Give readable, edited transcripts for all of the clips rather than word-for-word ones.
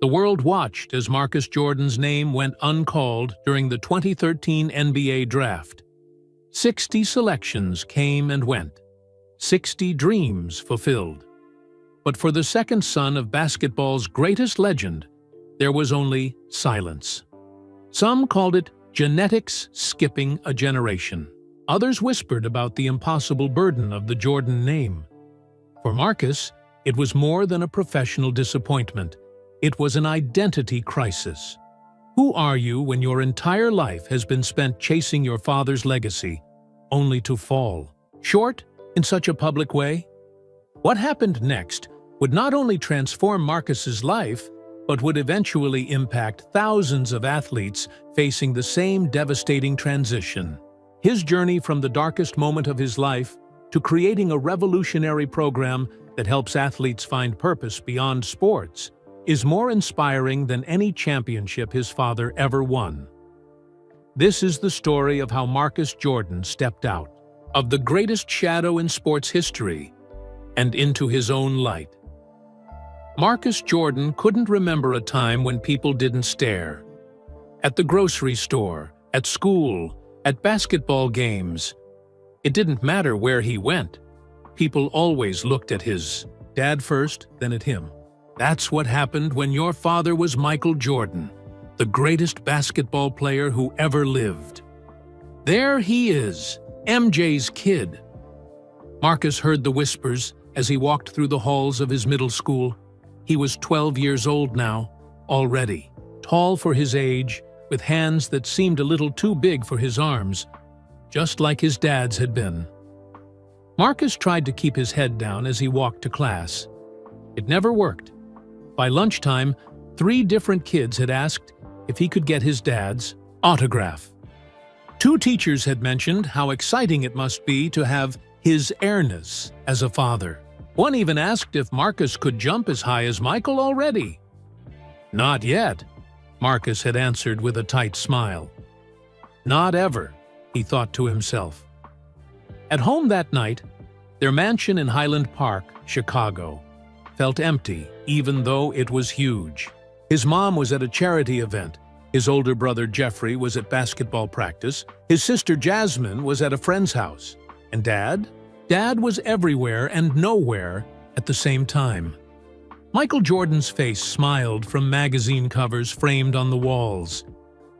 The world watched as Marcus Jordan's name went uncalled during the 2013 NBA Draft. 60 selections came and went. 60 dreams fulfilled. But for the second son of basketball's greatest legend, there was only silence. Some called it genetics skipping a generation. Others whispered about the impossible burden of the Jordan name. For Marcus, it was more than a professional disappointment. It was an identity crisis. Who are you when your entire life has been spent chasing your father's legacy, only to fall short in such a public way? What happened next would not only transform Marcus's life, but would eventually impact thousands of athletes facing the same devastating transition. His journey from the darkest moment of his life to creating a revolutionary program that helps athletes find purpose beyond sports is more inspiring than any championship his father ever won. This is the story of how Marcus Jordan stepped out of the greatest shadow in sports history and into his own light. Marcus Jordan couldn't remember a time when people didn't stare. At the grocery store, at school, at basketball games. It didn't matter where he went. People always looked at his dad first, then at him. That's what happened when your father was Michael Jordan, the greatest basketball player who ever lived. There he is, MJ's kid. Marcus heard the whispers as he walked through the halls of his middle school. He was 12 years old now, already, tall for his age, with hands that seemed a little too big for his arms, just like his dad's had been. Marcus tried to keep his head down as he walked to class. It never worked. By lunchtime, 3 different kids had asked if he could get his dad's autograph. 2 teachers had mentioned how exciting it must be to have his airness as a father. One even asked if Marcus could jump as high as Michael already. Not yet, Marcus had answered with a tight smile. Not ever, he thought to himself. At home that night, their mansion in Highland Park, Chicago, felt empty even though it was huge. His mom was at a charity event. His older brother Jeffrey was at basketball practice. His sister Jasmine was at a friend's house. And Dad? Dad was everywhere and nowhere at the same time. Michael Jordan's face smiled from magazine covers framed on the walls.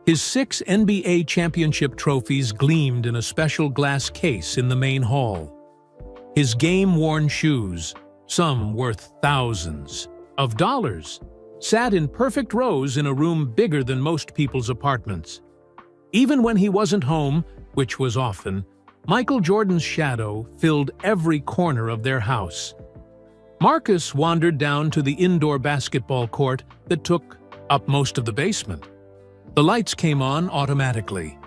His 6 NBA championship trophies gleamed in a special glass case in the main hall. His game-worn shoes, some worth thousands of dollars, sat in perfect rows in a room bigger than most people's apartments. Even when he wasn't home, which was often, Michael Jordan's shadow filled every corner of their house. Marcus wandered down to the indoor basketball court that took up most of the basement. The lights came on automatically.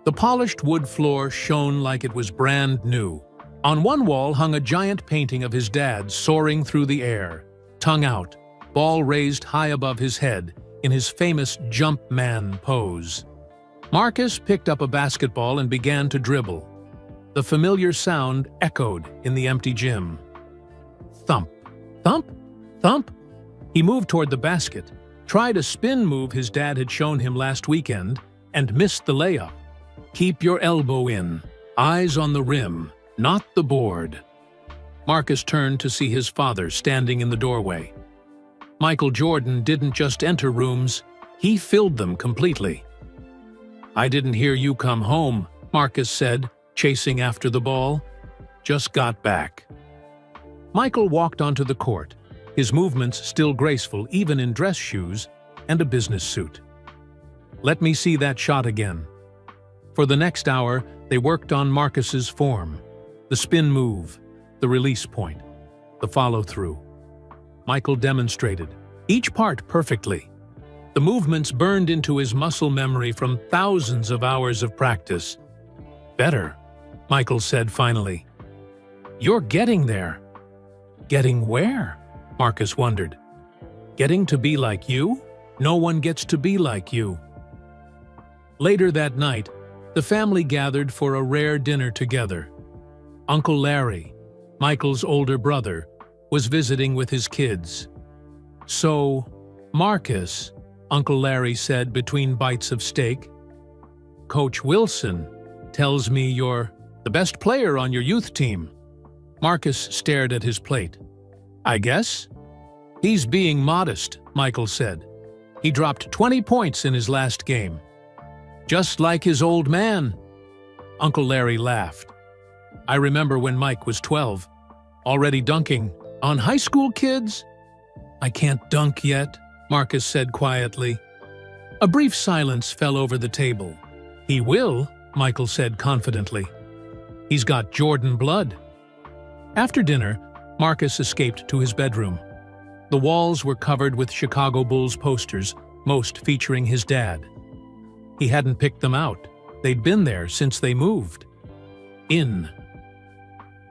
The polished wood floor shone like it was brand new. On one wall hung a giant painting of his dad soaring through the air, tongue out, ball raised high above his head in his famous jump man pose. Marcus picked up a basketball and began to dribble. The familiar sound echoed in the empty gym. Thump, thump, thump. He moved toward the basket, tried a spin move his dad had shown him last weekend, and missed the layup. Keep your elbow in, eyes on the rim, not the board. Marcus turned to see his father standing in the doorway. Michael Jordan didn't just enter rooms, he filled them completely. "I didn't hear you come home," Marcus said, chasing after the ball. "Just got back." Michael walked onto the court, his movements still graceful even in dress shoes and a business suit. "Let me see that shot again." For the next hour, they worked on Marcus's form, the spin move, the release point, the follow-through. Michael demonstrated, each part perfectly. The movements burned into his muscle memory from thousands of hours of practice. "Better," Michael said finally. "You're getting there." "Getting where?" Marcus wondered. "Getting to be like you? No one gets to be like you." Later that night, the family gathered for a rare dinner together. Uncle Larry, Michael's older brother, was visiting with his kids. "So, "Marcus," Uncle Larry said between bites of steak, "Coach Wilson tells me you're the best player on your youth team." Marcus stared at his plate. "I guess?" "He's being modest," Michael said. "He dropped 20 points in his last game." "Just like his old man." Uncle Larry laughed. "I remember when Mike was 12, already dunking on high school kids." "I can't dunk yet," Marcus said quietly. A brief silence fell over the table. "He will," Michael said confidently. "He's got Jordan blood." After dinner, Marcus escaped to his bedroom. The walls were covered with Chicago Bulls posters, most featuring his dad. He hadn't picked them out. They'd been there since they moved. In.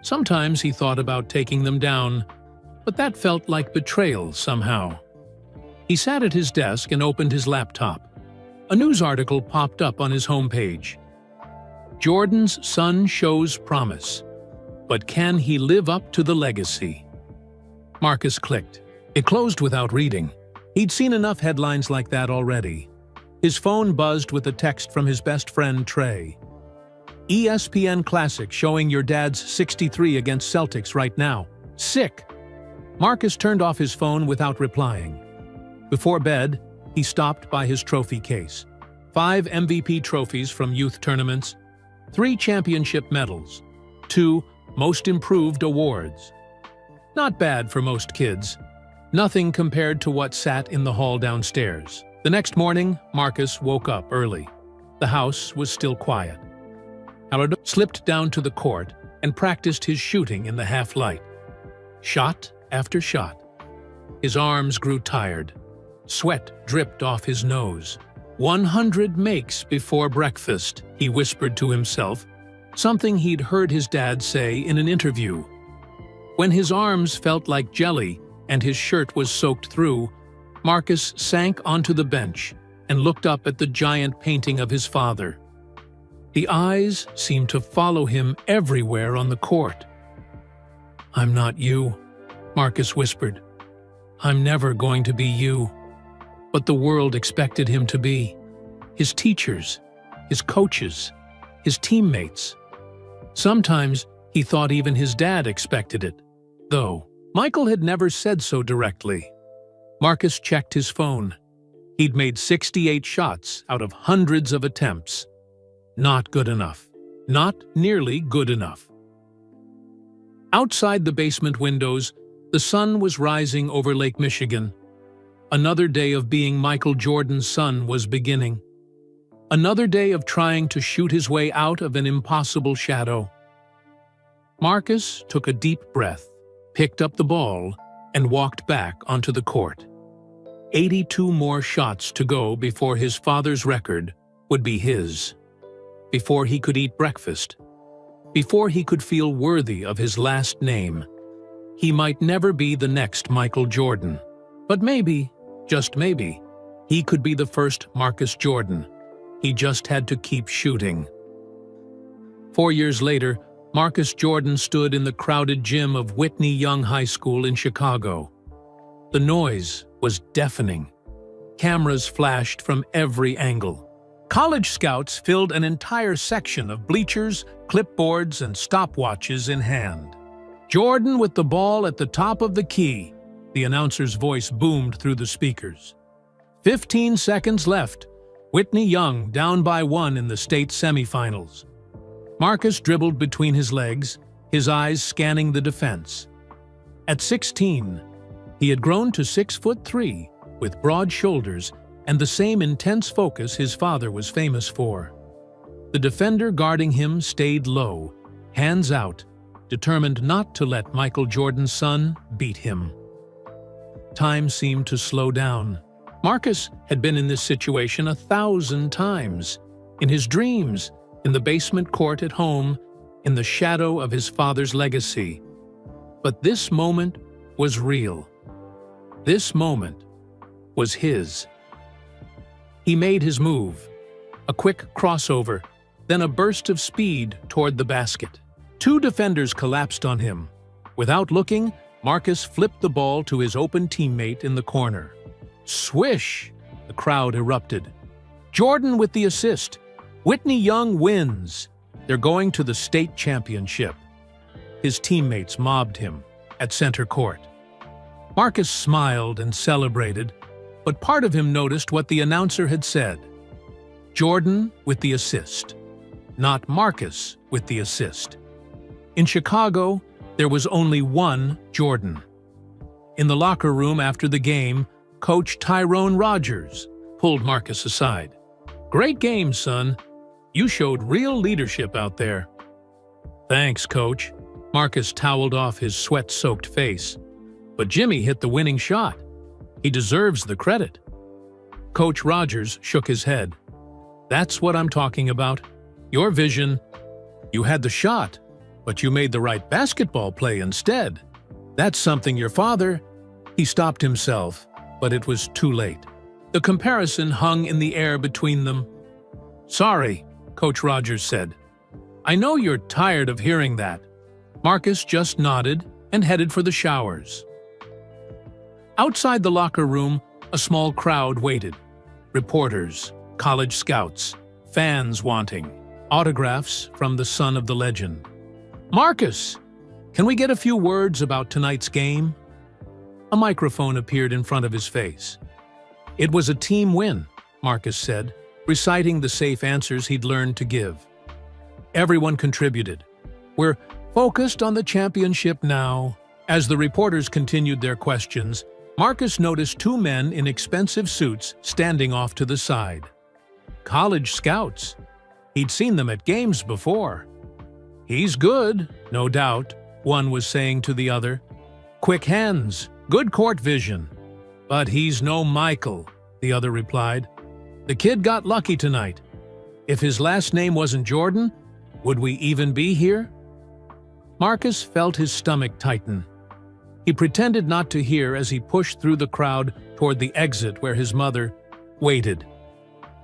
Sometimes he thought about taking them down, but that felt like betrayal somehow. He sat at his desk and opened his laptop. A news article popped up on his homepage. "Jordan's son shows promise, but can he live up to the legacy?" Marcus clicked. It closed without reading. He'd seen enough headlines like that already. His phone buzzed with a text from his best friend Trey. "ESPN Classic showing your dad's 63 against Celtics right now. Sick." Marcus turned off his phone without replying. Before bed, he stopped by his trophy case. 5 MVP trophies from youth tournaments, 3 championship medals, 2 Most Improved awards. Not bad for most kids. Nothing compared to what sat in the hall downstairs. The next morning, Marcus woke up early. The house was still quiet. Alado slipped down to the court and practiced his shooting in the half-light. Shot after shot. His arms grew tired. Sweat dripped off his nose. 100 makes before breakfast, he whispered to himself, something he'd heard his dad say in an interview. When his arms felt like jelly and his shirt was soaked through, Marcus sank onto the bench and looked up at the giant painting of his father. The eyes seemed to follow him everywhere on the court. "I'm not you," Marcus whispered. "I'm never going to be you." But the world expected him to be. His teachers, his coaches, his teammates. Sometimes he thought even his dad expected it, though Michael had never said so directly. Marcus checked his phone. He'd made 68 shots out of hundreds of attempts. Not good enough. Not nearly good enough. Outside the basement windows, the sun was rising over Lake Michigan. Another day of being Michael Jordan's son was beginning. Another day of trying to shoot his way out of an impossible shadow. Marcus took a deep breath, picked up the ball, and walked back onto the court. 82 more shots to go before his father's record would be his. Before he could eat breakfast. Before he could feel worthy of his last name. He might never be the next Michael Jordan. But maybe, just maybe, he could be the first Marcus Jordan. He just had to keep shooting. 4 years later, Marcus Jordan stood in the crowded gym of Whitney Young High School in Chicago. The noise was deafening. Cameras flashed from every angle. College scouts filled an entire section of bleachers, clipboards, and stopwatches in hand. "Jordan with the ball at the top of the key," the announcer's voice boomed through the speakers. 15 seconds left. Whitney Young down by 1 in the state semifinals. Marcus dribbled between his legs, his eyes scanning the defense. At 16, he had grown to 6'3", with broad shoulders and the same intense focus his father was famous for. The defender guarding him stayed low, hands out, determined not to let Michael Jordan's son beat him. Time seemed to slow down. Marcus had been in this situation 1,000 times. In his dreams, in the basement court at home, in the shadow of his father's legacy. But this moment was real. This moment was his. He made his move. A quick crossover, then a burst of speed toward the basket. 2 defenders collapsed on him. Without looking, Marcus flipped the ball to his open teammate in the corner. Swish! The crowd erupted. Jordan with the assist. Whitney Young wins. They're going to the state championship. His teammates mobbed him at center court. Marcus smiled and celebrated, but part of him noticed what the announcer had said. Jordan with the assist, not Marcus with the assist. In Chicago, there was only one Jordan. In the locker room after the game, Coach Tyrone Rogers pulled Marcus aside. "Great game, son. You showed real leadership out there." "Thanks, Coach." Marcus toweled off his sweat-soaked face. "But Jimmy hit the winning shot. He deserves the credit." Coach Rogers shook his head. "That's what I'm talking about. Your vision. You had the shot, but you made the right basketball play instead. That's something your father—" He stopped himself, but it was too late. The comparison hung in the air between them. "Sorry," Coach Rogers said. "I know you're tired of hearing that." Marcus just nodded and headed for the showers. Outside the locker room, a small crowd waited. Reporters, college scouts, fans wanting autographs from the son of the legend. "Marcus, can we get a few words about tonight's game?" A microphone appeared in front of his face. "It was a team win," Marcus said, reciting the safe answers he'd learned to give. "Everyone contributed. We're focused on the championship now." As the reporters continued their questions, Marcus noticed two men in expensive suits standing off to the side. College scouts. He'd seen them at games before. "He's good, no doubt," one was saying to the other. "Quick hands, good court vision." "But he's no Michael," the other replied. "The kid got lucky tonight. If his last name wasn't Jordan, would we even be here?" Marcus felt his stomach tighten. He pretended not to hear as he pushed through the crowd toward the exit where his mother waited.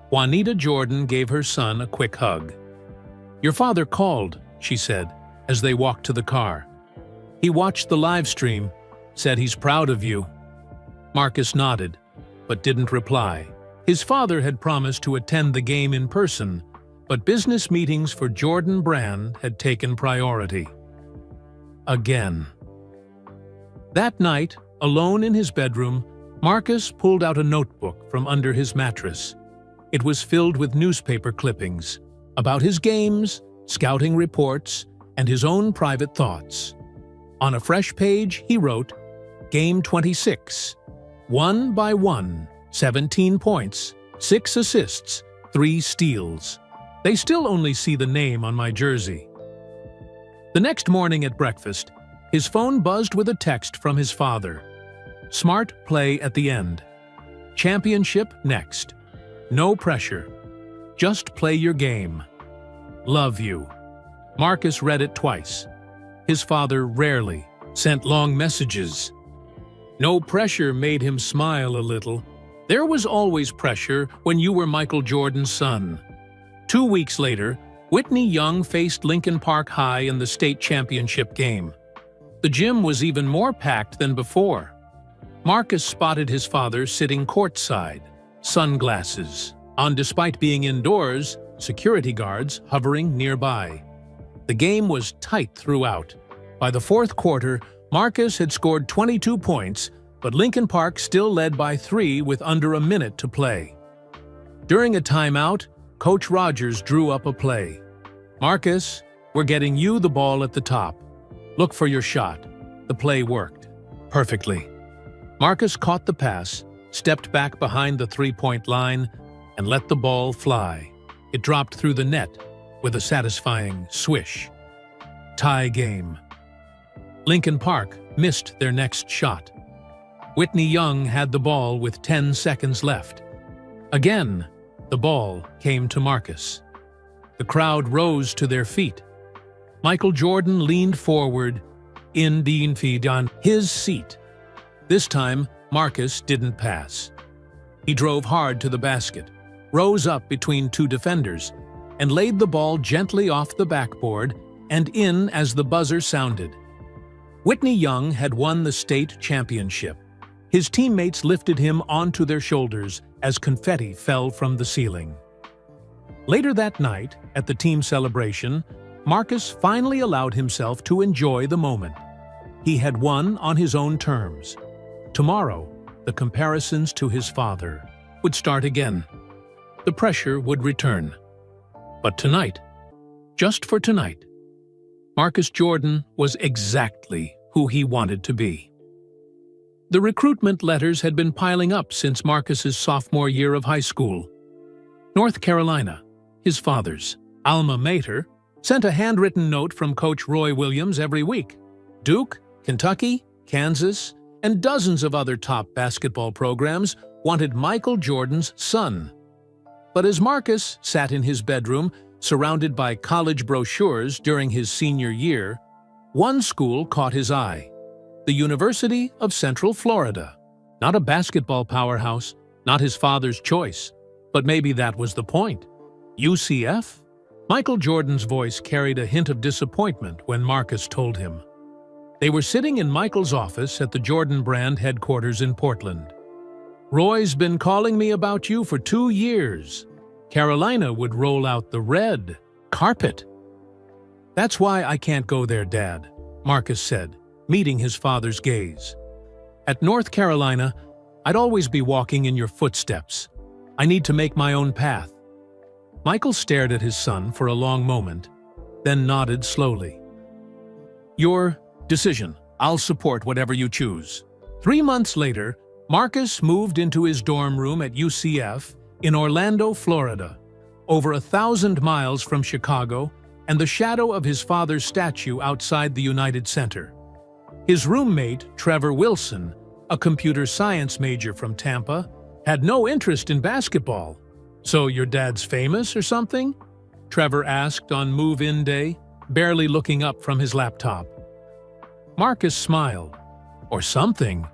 Juanita Jordan gave her son a quick hug. "Your father called," she said, as they walked to the car. "He watched the live stream, said he's proud of you." Marcus nodded, but didn't reply. His father had promised to attend the game in person, but business meetings for Jordan Brand had taken priority. Again. That night, alone in his bedroom, Marcus pulled out a notebook from under his mattress. It was filled with newspaper clippings about his games, scouting reports, and his own private thoughts. On a fresh page, he wrote, "Game 26. 1-by-1, 17 points, 6 assists, 3 steals. They still only see the name on my jersey." The next morning at breakfast, his phone buzzed with a text from his father. "Smart play at the end. Championship next. No pressure. Just play your game. Love you." Marcus read it twice. His father rarely sent long messages. No pressure made him smile a little. There was always pressure when you were Michael Jordan's son. 2 weeks later, Whitney Young faced Lincoln Park High in the state championship game. The gym was even more packed than before. Marcus spotted his father sitting courtside, sunglasses on. Despite being indoors, security guards hovering nearby. The game was tight throughout. By the fourth quarter, Marcus had scored 22 points, but Lincoln Park still led by 3 with under a minute to play. During a timeout, Coach Rogers drew up a play. "Marcus, we're getting you the ball at the top. Look for your shot." The play worked perfectly. Marcus caught the pass, stepped back behind the three-point line, and let the ball fly. It dropped through the net with a satisfying swish. Tie game. Lincoln Park missed their next shot. Whitney Young had the ball with 10 seconds left. Again, the ball came to Marcus. The crowd rose to their feet. Michael Jordan leaned forward, on his seat. This time, Marcus didn't pass. He drove hard to the basket, rose up between 2 defenders, and laid the ball gently off the backboard and in as the buzzer sounded. Whitney Young had won the state championship. His teammates lifted him onto their shoulders as confetti fell from the ceiling. Later that night, at the team celebration, Marcus finally allowed himself to enjoy the moment. He had won on his own terms. Tomorrow, the comparisons to his father would start again. The pressure would return. But tonight, just for tonight, Marcus Jordan was exactly who he wanted to be. The recruitment letters had been piling up since Marcus's sophomore year of high school. North Carolina, his father's alma mater, sent a handwritten note from Coach Roy Williams every week. Duke, Kentucky, Kansas, and dozens of other top basketball programs wanted Michael Jordan's son. But as Marcus sat in his bedroom, surrounded by college brochures during his senior year, one school caught his eye: the University of Central Florida. Not a basketball powerhouse, not his father's choice, but maybe that was the point. UCF? Michael Jordan's voice carried a hint of disappointment when Marcus told him. They were sitting in Michael's office at the Jordan Brand headquarters in Portland. "Roy's been calling me about you for 2 years. Carolina would roll out the red carpet." "That's why I can't go there, Dad," Marcus said, meeting his father's gaze. "At North Carolina, I'd always be walking in your footsteps. I need to make my own path." Michael stared at his son for a long moment, then nodded slowly. "Your decision. I'll support whatever you choose." 3 months later, Marcus moved into his dorm room at UCF in Orlando, Florida, over 1,000 miles from Chicago and the shadow of his father's statue outside the United Center. His roommate, Trevor Wilson, a computer science major from Tampa, had no interest in basketball. "So your dad's famous or something?" Trevor asked on move-in day, barely looking up from his laptop. Marcus smiled. "Or something."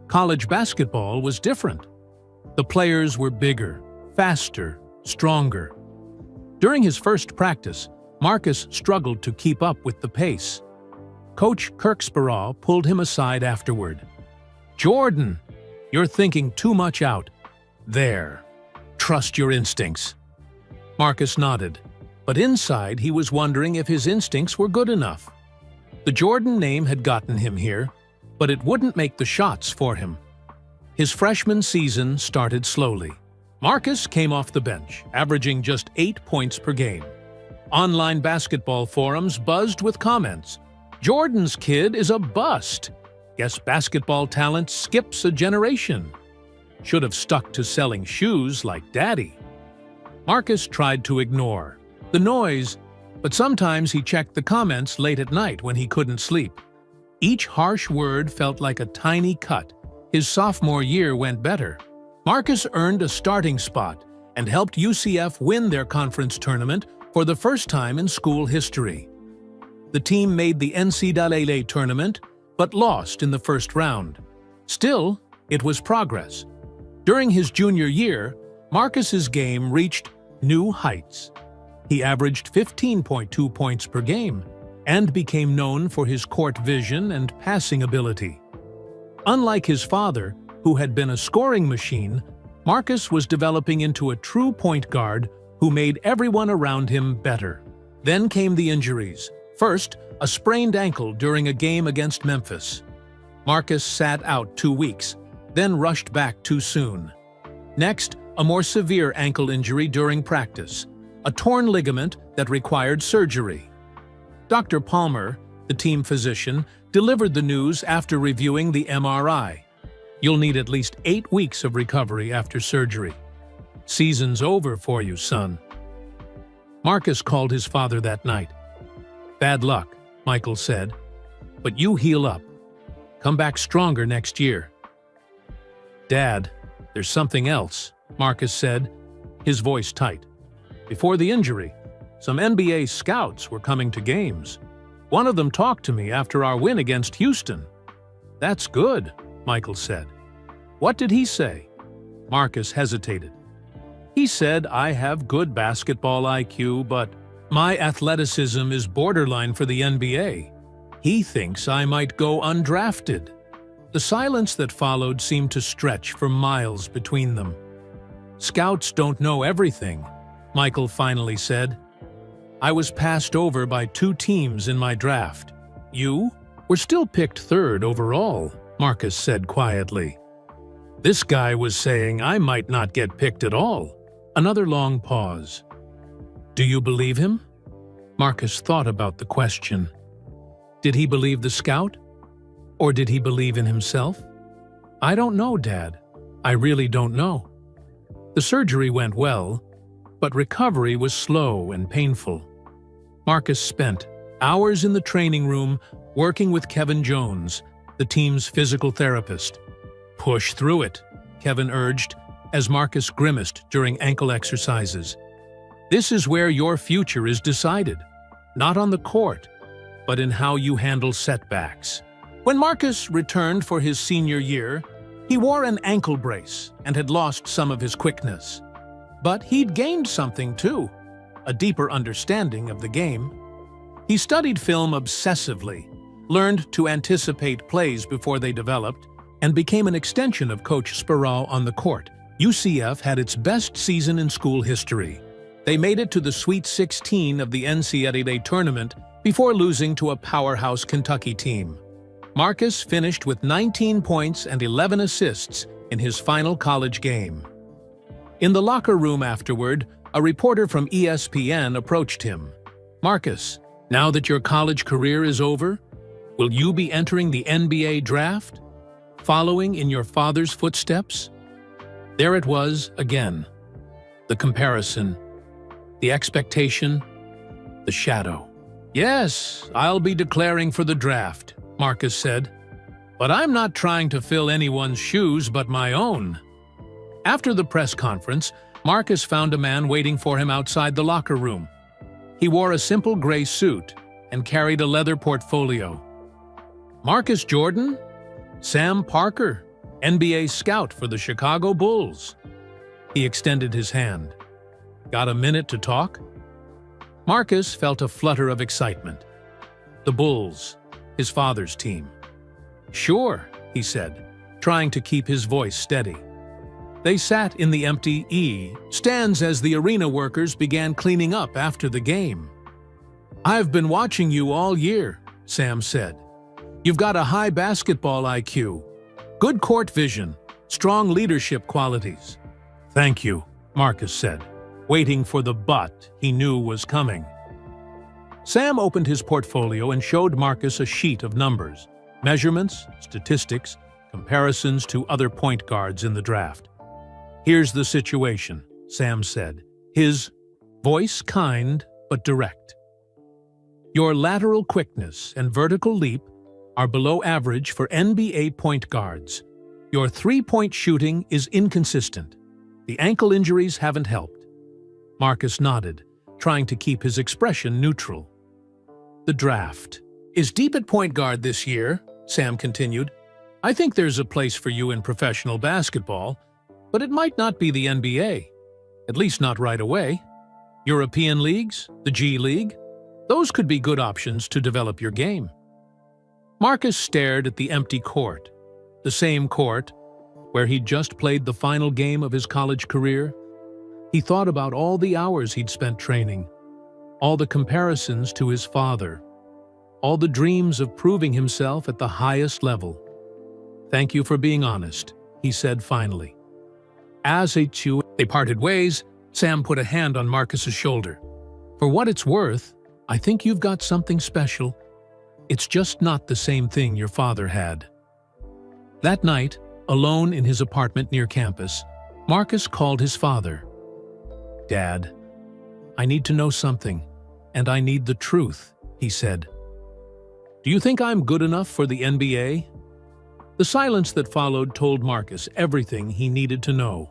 College basketball was different. The players were bigger, faster, stronger. During his first practice, Marcus struggled to keep up with the pace. Coach Kirksborough pulled him aside afterward. "Jordan, you're thinking too much out there. Trust your instincts." Marcus nodded, but inside he was wondering if his instincts were good enough. The Jordan name had gotten him here, but it wouldn't make the shots for him. His freshman season started slowly. Marcus came off the bench, averaging just 8 points per game. Online basketball forums buzzed with comments. "Jordan's kid is a bust. Guess basketball talent skips a generation. Should have stuck to selling shoes like Daddy." Marcus tried to ignore the noise, but sometimes he checked the comments late at night when he couldn't sleep. Each harsh word felt like a tiny cut. His sophomore year went better. Marcus earned a starting spot and helped UCF win their conference tournament for the first time in school history. The team made the NCAA tournament, but lost in the first round. Still, it was progress. During his junior year, Marcus's game reached new heights. He averaged 15.2 points per game and became known for his court vision and passing ability. Unlike his father, who had been a scoring machine, Marcus was developing into a true point guard who made everyone around him better. Then came the injuries. First, a sprained ankle during a game against Memphis. Marcus sat out 2 weeks, then rushed back too soon. Next, a more severe ankle injury during practice, a torn ligament that required surgery. Dr. Palmer, the team physician, delivered the news after reviewing the MRI. "You'll need at least 8 weeks of recovery after surgery. Season's over for you, son." Marcus called his father that night. "Bad luck," Michael said, "but you heal up. Come back stronger next year." "Dad, there's something else," Marcus said, his voice tight. "Before the injury, some NBA scouts were coming to games. One of them talked to me after our win against Houston." "That's good," Michael said. "What did he say?" Marcus hesitated. "He said I have good basketball IQ, but my athleticism is borderline for the NBA. He thinks I might go undrafted." The silence that followed seemed to stretch for miles between them. "Scouts don't know everything," Michael finally said. "I was passed over by 2 teams in my draft. You were still picked 3rd overall," Marcus said quietly. This guy was saying I might not get picked at all. Another long pause. "Do you believe him?" Marcus thought about the question. Did he believe the scout? Or did he believe in himself? "I don't know, Dad. I really don't know." The surgery went well, but recovery was slow and painful. Marcus spent hours in the training room working with Kevin Jones, the team's physical therapist. "Push through it," Kevin urged, as Marcus grimaced during ankle exercises. "This is where your future is decided, not on the court, but in how you handle setbacks." When Marcus returned for his senior year, he wore an ankle brace and had lost some of his quickness. But he'd gained something too, a deeper understanding of the game. He studied film obsessively, learned to anticipate plays before they developed, and became an extension of Coach Sparrow on the court. UCF had its best season in school history. They made it to the Sweet 16 of the NCAA tournament before losing to a powerhouse Kentucky team. Marcus finished with 19 points and 11 assists in his final college game. In the locker room afterward, a reporter from ESPN approached him. "Marcus, now that your college career is over, will you be entering the NBA draft? Following in your father's footsteps?" There it was again. The comparison, the expectation, the shadow. "Yes, I'll be declaring for the draft," Marcus said. "But I'm not trying to fill anyone's shoes but my own." After the press conference, Marcus found a man waiting for him outside the locker room. He wore a simple gray suit and carried a leather portfolio. "Marcus Jordan? Sam Parker, NBA scout for the Chicago Bulls." He extended his hand. "Got a minute to talk?" Marcus felt a flutter of excitement. The Bulls, his father's team. "Sure," he said, trying to keep his voice steady. They sat in the empty stands as the arena workers began cleaning up after the game. "I've been watching you all year," Sam said. "You've got a high basketball IQ, good court vision, strong leadership qualities." "Thank you," Marcus said, waiting for the but he knew was coming. Sam opened his portfolio and showed Marcus a sheet of numbers, measurements, statistics, comparisons to other point guards in the draft. "Here's the situation," Sam said, his voice kind but direct. "Your lateral quickness and vertical leap are below average for NBA point guards. Your three-point shooting is inconsistent. The ankle injuries haven't helped." Marcus nodded, trying to keep his expression neutral. "The draft is deep at point guard this year," Sam continued. "I think there's a place for you in professional basketball, but it might not be the NBA, at least not right away. European leagues, the G League, those could be good options to develop your game." Marcus stared at the empty court, the same court where he'd just played the final game of his college career. He thought about all the hours he'd spent training, all the comparisons to his father, all the dreams of proving himself at the highest level. "Thank you for being honest," he said finally. As they parted ways, Sam put a hand on Marcus's shoulder. "For what it's worth, I think you've got something special. It's just not the same thing your father had." That night, alone in his apartment near campus, Marcus called his father. "Dad, I need to know something, and I need the truth," he said. "Do you think I'm good enough for the NBA?" The silence that followed told Marcus everything he needed to know.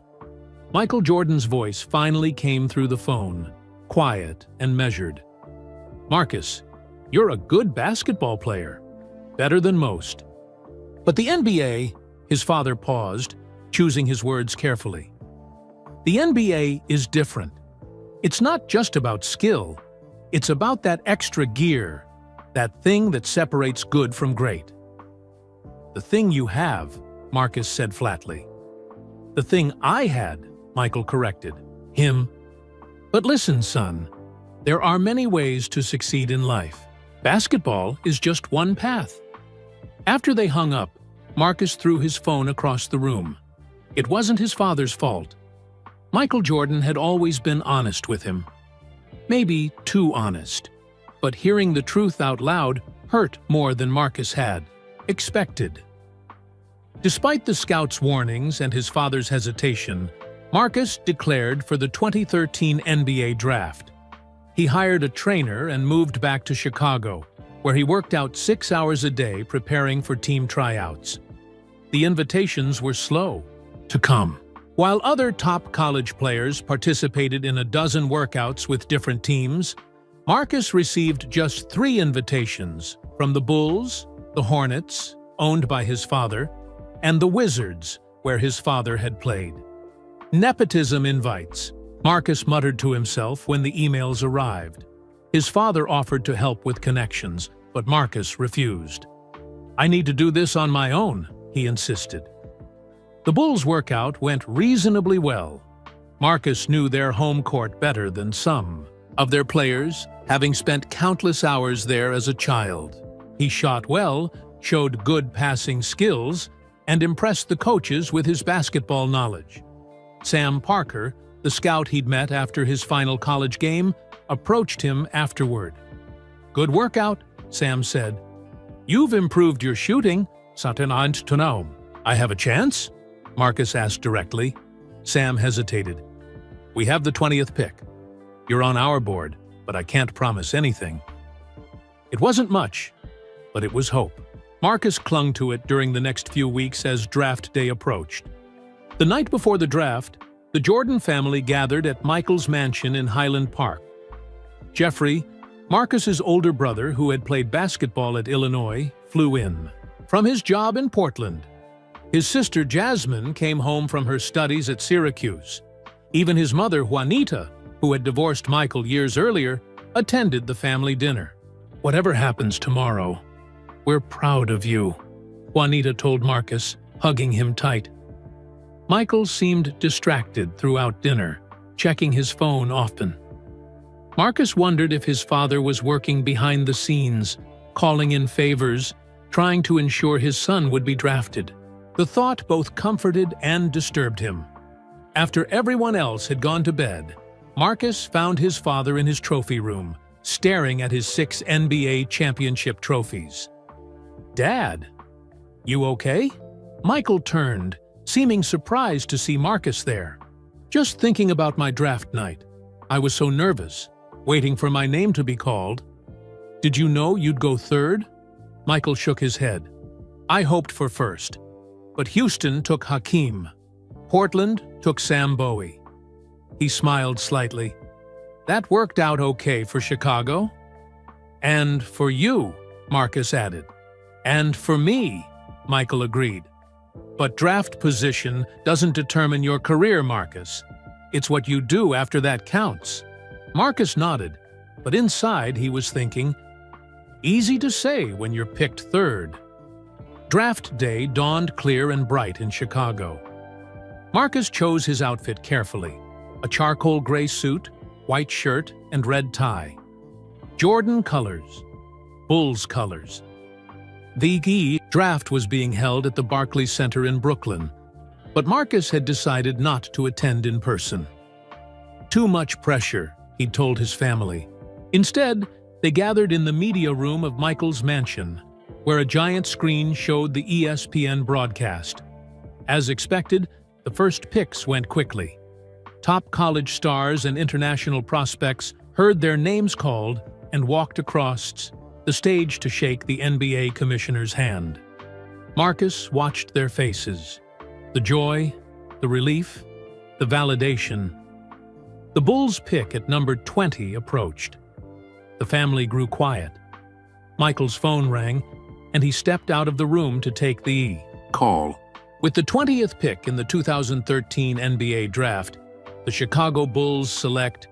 Michael Jordan's voice finally came through the phone, quiet and measured. "Marcus, you're a good basketball player, better than most. But the NBA," his father paused, choosing his words carefully. "The NBA is different. It's not just about skill, it's about that extra gear, that thing that separates good from great." "The thing you have," Marcus said flatly. "The thing I had," Michael corrected. "Him." "But listen, son, there are many ways to succeed in life. Basketball is just one path." After they hung up, Marcus threw his phone across the room. It wasn't his father's fault. Michael Jordan had always been honest with him. Maybe too honest. But hearing the truth out loud hurt more than Marcus had expected. Despite the scout's warnings and his father's hesitation, Marcus declared for the 2013 NBA draft. He hired a trainer and moved back to Chicago, where he worked out 6 hours a day preparing for team tryouts. The invitations were slow to come. While other top college players participated in a dozen workouts with different teams, Marcus received just 3 invitations from the Bulls, the Hornets, owned by his father, and the Wizards, where his father had played. Nepotism invites, Marcus muttered to himself when the emails arrived. His father offered to help with connections, but Marcus refused. "I need to do this on my own," he insisted. The Bulls' workout went reasonably well. Marcus knew their home court better than some of their players, having spent countless hours there as a child. He shot well, showed good passing skills, and impressed the coaches with his basketball knowledge. Sam Parker, the scout he'd met after his final college game, approached him afterward. "Good workout," Sam said. "You've improved your shooting, Satanant to know. I have a chance?" Marcus asked directly. Sam hesitated. "We have the 20th pick. You're on our board, but I can't promise anything." It wasn't much, but it was hope. Marcus clung to it during the next few weeks as draft day approached. The night before the draft, the Jordan family gathered at Michael's mansion in Highland Park. Jeffrey, Marcus's older brother who had played basketball at Illinois, flew in from his job in Portland. His sister Jasmine came home from her studies at Syracuse. Even his mother Juanita, who had divorced Michael years earlier, attended the family dinner. "Whatever happens tomorrow, we're proud of you," Juanita told Marcus, hugging him tight. Michael seemed distracted throughout dinner, checking his phone often. Marcus wondered if his father was working behind the scenes, calling in favors, trying to ensure his son would be drafted. The thought both comforted and disturbed him. After everyone else had gone to bed, Marcus found his father in his trophy room, staring at his 6 NBA championship trophies. "Dad, you okay?" Michael turned, seeming surprised to see Marcus there. "Just thinking about my draft night. I was so nervous, waiting for my name to be called." "Did you know you'd go third?" Michael shook his head. "I hoped for first. But Houston took Hakeem. Portland took Sam Bowie." He smiled slightly. "That worked out okay for Chicago." "And for you," Marcus added. "And for me," Michael agreed. "But draft position doesn't determine your career, Marcus. It's what you do after that counts." Marcus nodded, but inside he was thinking, easy to say when you're picked third. Draft day dawned clear and bright in Chicago. Marcus chose his outfit carefully: a charcoal gray suit, white shirt, and red tie. Jordan colors, Bulls colors. The draft was being held at the Barclays Center in Brooklyn, but Marcus had decided not to attend in person. Too much pressure, he'd told his family. Instead, they gathered in the media room of Michael's mansion, where a giant screen showed the ESPN broadcast. As expected, the first picks went quickly. Top college stars and international prospects heard their names called and walked across the stage to shake the NBA commissioner's hand. Marcus watched their faces. The joy, the relief, the validation. The Bulls' pick at number 20 approached. The family grew quiet. Michael's phone rang, and he stepped out of the room to take the call. With the 20th pick in the 2013 NBA draft, the Chicago Bulls select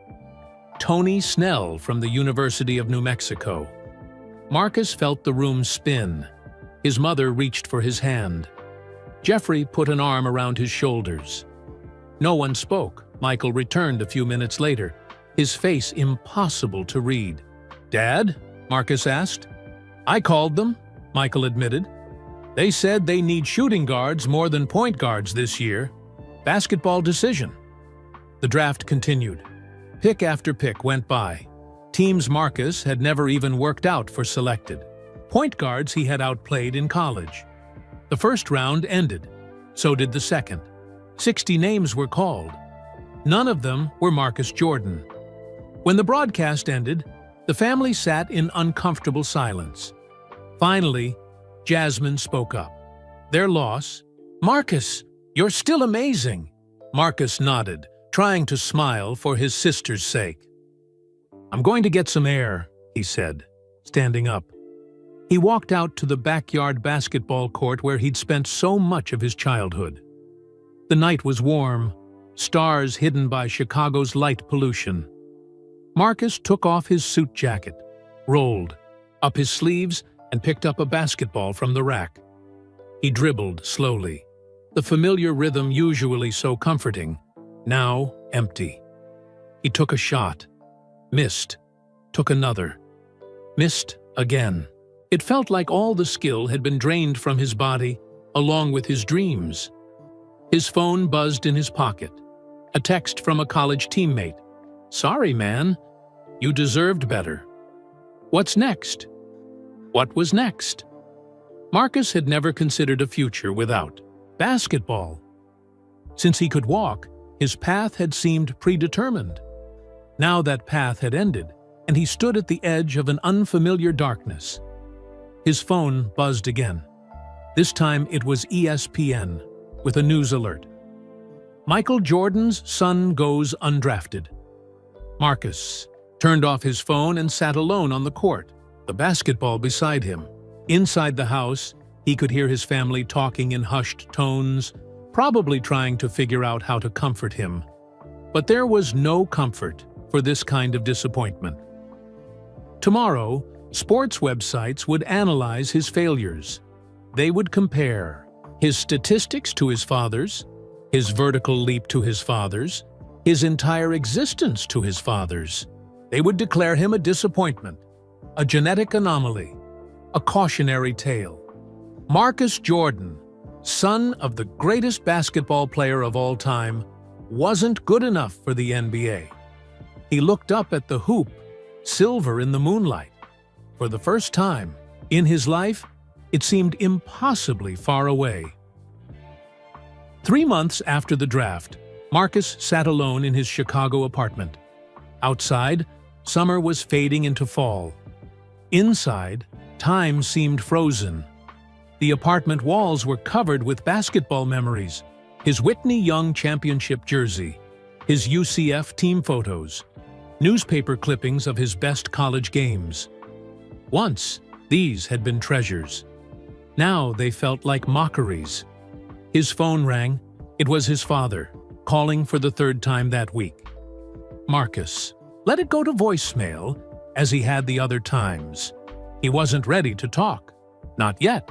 Tony Snell from the University of New Mexico. Marcus felt the room spin. His mother reached for his hand. Jeffrey put an arm around his shoulders. No one spoke. Michael returned a few minutes later, his face impossible to read. "Dad?" Marcus asked. "I called them," Michael admitted. "They said they need shooting guards more than point guards this year. Basketball decision." The draft continued. Pick after pick went by. Teams Marcus had never even worked out for selected. Point guards he had outplayed in college. The first round ended. So did the second. 60 names were called. None of them were Marcus Jordan. When the broadcast ended, the family sat in uncomfortable silence. Finally, Jasmine spoke up. Their loss. "Marcus, you're still amazing." Marcus nodded, trying to smile for his sister's sake. "I'm going to get some air," he said, standing up. He walked out to the backyard basketball court where he'd spent so much of his childhood. The night was warm, stars hidden by Chicago's light pollution. Marcus took off his suit jacket, rolled up his sleeves, and picked up a basketball from the rack. He dribbled slowly, the familiar rhythm usually so comforting, now empty. He took a shot, missed, took another, missed again. It felt like all the skill had been drained from his body, along with his dreams. His phone buzzed in his pocket. A text from a college teammate. "Sorry, man. You deserved better." What's next? What was next? Marcus had never considered a future without basketball. Since he could walk, his path had seemed predetermined. Now that path had ended, and he stood at the edge of an unfamiliar darkness. His phone buzzed again. This time it was ESPN, with a news alert. Michael Jordan's son goes undrafted. Marcus turned off his phone and sat alone on the court, the basketball beside him. Inside the house, he could hear his family talking in hushed tones, probably trying to figure out how to comfort him. But there was no comfort for this kind of disappointment. Tomorrow, sports websites would analyze his failures. They would compare his statistics to his father's, his vertical leap to his father's, his entire existence to his father's. They would declare him a disappointment, a genetic anomaly, a cautionary tale. Marcus Jordan, son of the greatest basketball player of all time, wasn't good enough for the NBA. He looked up at the hoop, silver in the moonlight. For the first time in his life, it seemed impossibly far away. 3 months after the draft, Marcus sat alone in his Chicago apartment. Outside, summer was fading into fall. Inside, time seemed frozen. The apartment walls were covered with basketball memories, his Whitney Young championship jersey, his UCF team photos, newspaper clippings of his best college games. Once, these had been treasures. Now they felt like mockeries. His phone rang. It was his father, calling for the 3rd time that week. Marcus let it go to voicemail, as he had the other times. He wasn't ready to talk. Not yet.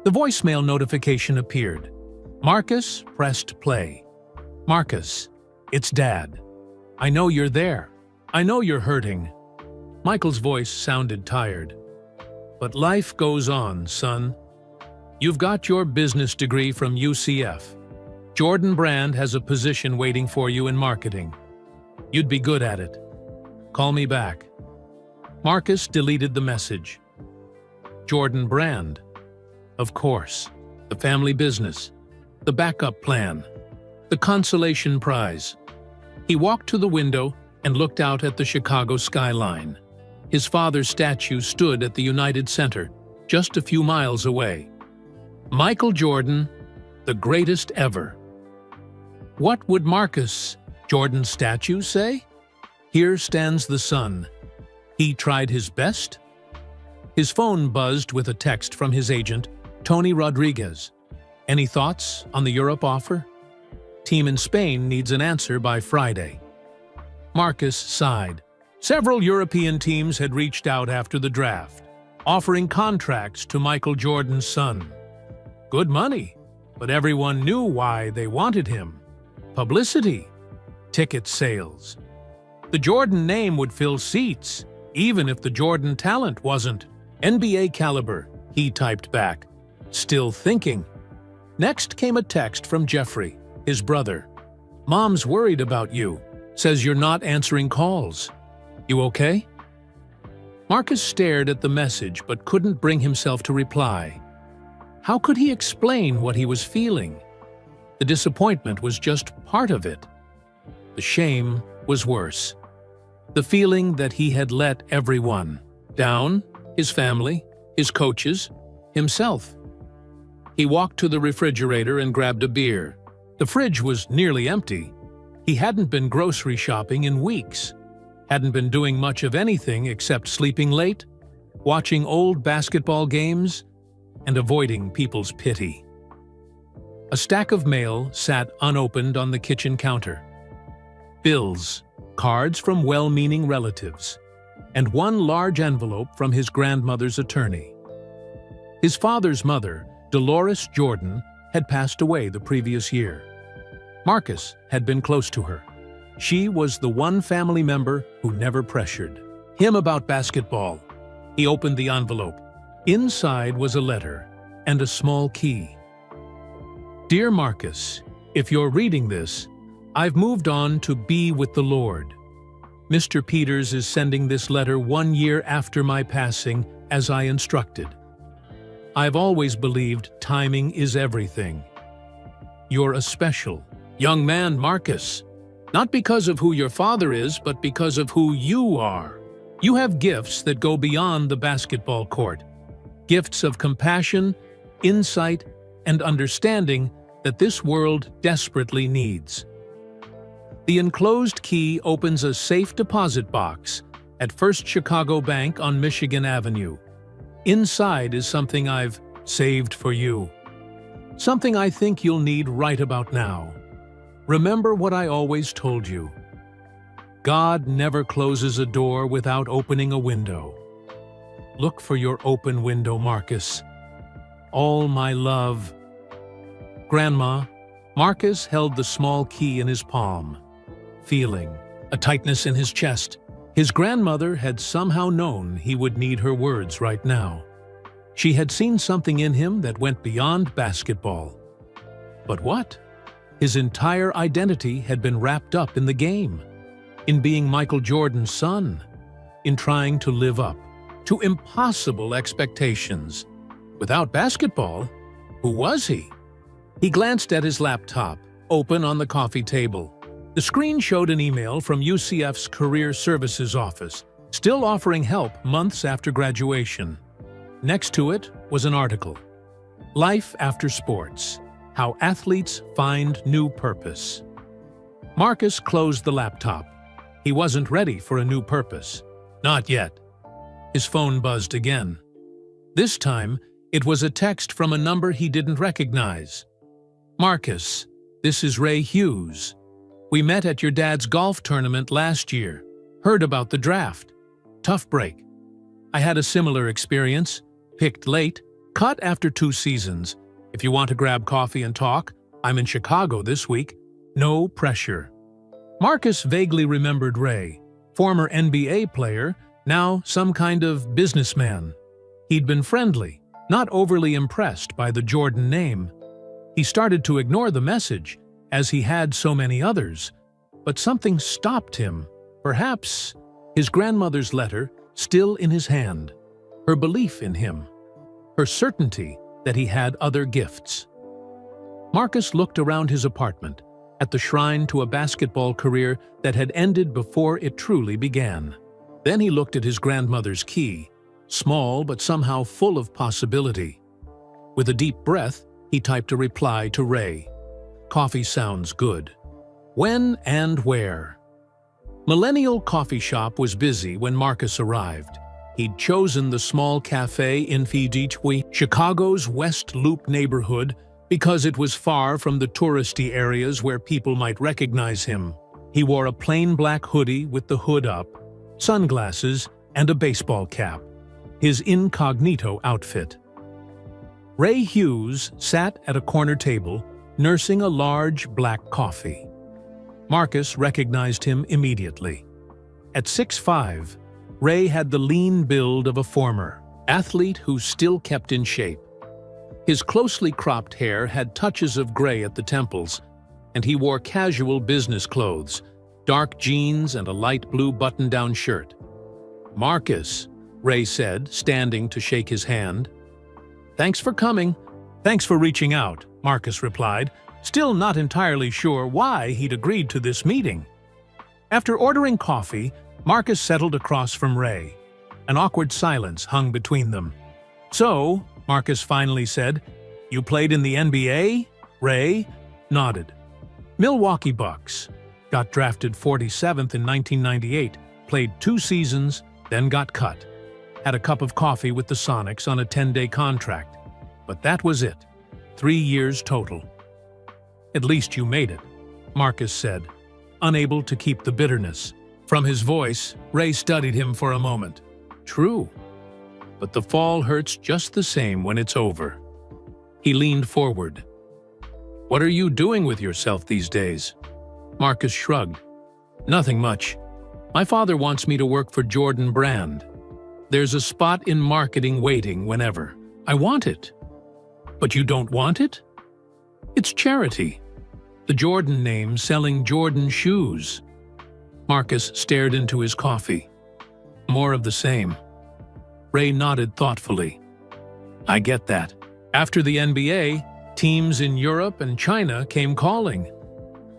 The voicemail notification appeared. Marcus pressed play. "Marcus, it's Dad. I know you're there. I know you're hurting." Michael's voice sounded tired. "But life goes on, son. You've got your business degree from UCF. Jordan Brand has a position waiting for you in marketing. You'd be good at it. Call me back." Marcus deleted the message. Jordan Brand. Of course. The family business. The backup plan. The consolation prize. He walked to the window and looked out at the Chicago skyline. His father's statue stood at the United Center, just a few miles away. Michael Jordan, the greatest ever. What would Marcus Jordan's statue say? "Here stands the son. He tried his best?" His phone buzzed with a text from his agent, Tony Rodriguez. "Any thoughts on the Europe offer? Team in Spain needs an answer by Friday." Marcus sighed. Several European teams had reached out after the draft. offering contracts to Michael Jordan's son. Good money, but everyone knew why they wanted him. Publicity, ticket sales. The Jordan name would fill seats, even if the Jordan talent wasn't. NBA caliber, he typed back, still thinking. Next came a text from Jeffrey, his brother. Mom's worried about you, says you're not answering calls. You okay? Marcus stared at the message but couldn't bring himself to reply. How could he explain what he was feeling? The disappointment was just part of it. The shame was worse. The feeling that he had let everyone down, his family, his coaches, himself. He walked to the refrigerator and grabbed a beer. The fridge was nearly empty. He hadn't been grocery shopping in weeks. Hadn't been doing much of anything except sleeping late, watching old basketball games, and avoiding people's pity. A stack of mail sat unopened on the kitchen counter. Bills, cards from well-meaning relatives, and one large envelope from his grandmother's attorney. His father's mother, Dolores Jordan, had passed away the previous year. Marcus had been close to her. She was the one family member who never pressured him about basketball. He opened the envelope. Inside was a letter and a small key. Dear Marcus, if you're reading this, I've moved on to be with the Lord. Mr. Peters is sending this letter 1 year after my passing, as I instructed. I've always believed timing is everything. You're a special young man, Marcus. Not because of who your father is, but because of who you are. You have gifts that go beyond the basketball court. Gifts of compassion, insight, and understanding that this world desperately needs. The enclosed key opens a safe deposit box at First Chicago Bank on Michigan Avenue. Inside is something I've saved for you. Something I think you'll need right about now. Remember what I always told you. God never closes a door without opening a window. Look for your open window, Marcus. All my love. Grandma, Marcus held the small key in his palm, feeling a tightness in his chest. His grandmother had somehow known he would need her words right now. She had seen something in him that went beyond basketball. But what? His entire identity had been wrapped up in the game, in being Michael Jordan's son, in trying to live up to impossible expectations. Without basketball, who was he? He glanced at his laptop, open on the coffee table. The screen showed an email from UCF's Career Services Office, still offering help months after graduation. Next to it was an article, Life After Sports, How Athletes Find New Purpose. Marcus closed the laptop. He wasn't ready for a new purpose. Not yet. His phone buzzed again. This time, it was a text from a number he didn't recognize. Marcus, this is Ray Hughes. We met at your dad's golf tournament last year. Heard about the draft. Tough break. I had a similar experience. Picked late, cut after 2 seasons. If you want to grab coffee and talk, I'm in Chicago this week. No pressure. Marcus vaguely remembered Ray, former NBA player, now some kind of businessman. He'd been friendly, not overly impressed by the Jordan name. He started to ignore the message, as he had so many others. But something stopped him. Perhaps his grandmother's letter still in his hand. Her belief in him. Her certainty that he had other gifts. Marcus looked around his apartment, at the shrine to a basketball career that had ended before it truly began. Then he looked at his grandmother's key, small but somehow full of possibility. With a deep breath, he typed a reply to Ray. Coffee sounds good. When and where? Millennial Coffee Shop was busy when Marcus arrived. He'd chosen the small cafe in Fidjichwi, Chicago's West Loop neighborhood, because it was far from the touristy areas where people might recognize him. He wore a plain black hoodie with the hood up, sunglasses, and a baseball cap. his incognito outfit. Ray Hughes sat at a corner table, nursing a large black coffee. Marcus recognized him immediately. At 6'5", Ray had the lean build of a former athlete who still kept in shape. His closely cropped hair had touches of gray at the temples, and he wore casual business clothes, dark jeans and a light blue button-down shirt. "Marcus," Ray said, standing to shake his hand. "Thanks for coming." "Thanks for reaching out," Marcus replied, still not entirely sure why he'd agreed to this meeting. After ordering coffee, Marcus settled across from Ray. An awkward silence hung between them. "So," Marcus finally said, "you played in the NBA?" Ray nodded. "Milwaukee Bucks. Got drafted 47th in 1998, played 2 seasons, then got cut. Had a cup of coffee with the Sonics on a 10-day contract. But that was it. 3 years total." "At least you made it," Marcus said, unable to keep the bitterness. From his voice, Ray studied him for a moment. "True. But the fall hurts just the same when it's over." He leaned forward. "What are you doing with yourself these days?" Marcus shrugged. "Nothing much. My father wants me to work for Jordan Brand. There's a spot in marketing waiting whenever. I want it." "But you don't want it?" "It's charity. The Jordan name selling Jordan shoes." Marcus stared into his coffee. "More of the same." Ray nodded thoughtfully. "I get that. After the NBA, teams in Europe and China came calling.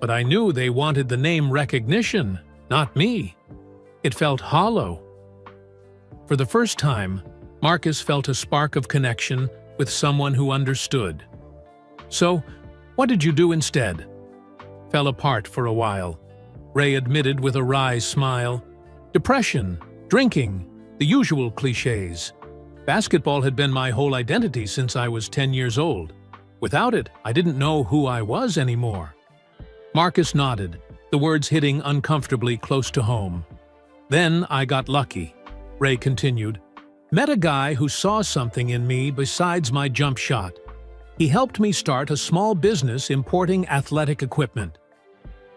But I knew they wanted the name recognition, not me. It felt hollow." For the first time, Marcus felt a spark of connection with someone who understood. "So, what did you do instead?" "Fell apart for a while," Ray admitted with a wry smile. "Depression, drinking, the usual cliches. Basketball had been my whole identity since I was 10 years old. Without it, I didn't know who I was anymore." Marcus nodded, the words hitting uncomfortably close to home. "Then I got lucky," Ray continued. "Met a guy who saw something in me besides my jump shot. He helped me start a small business importing athletic equipment.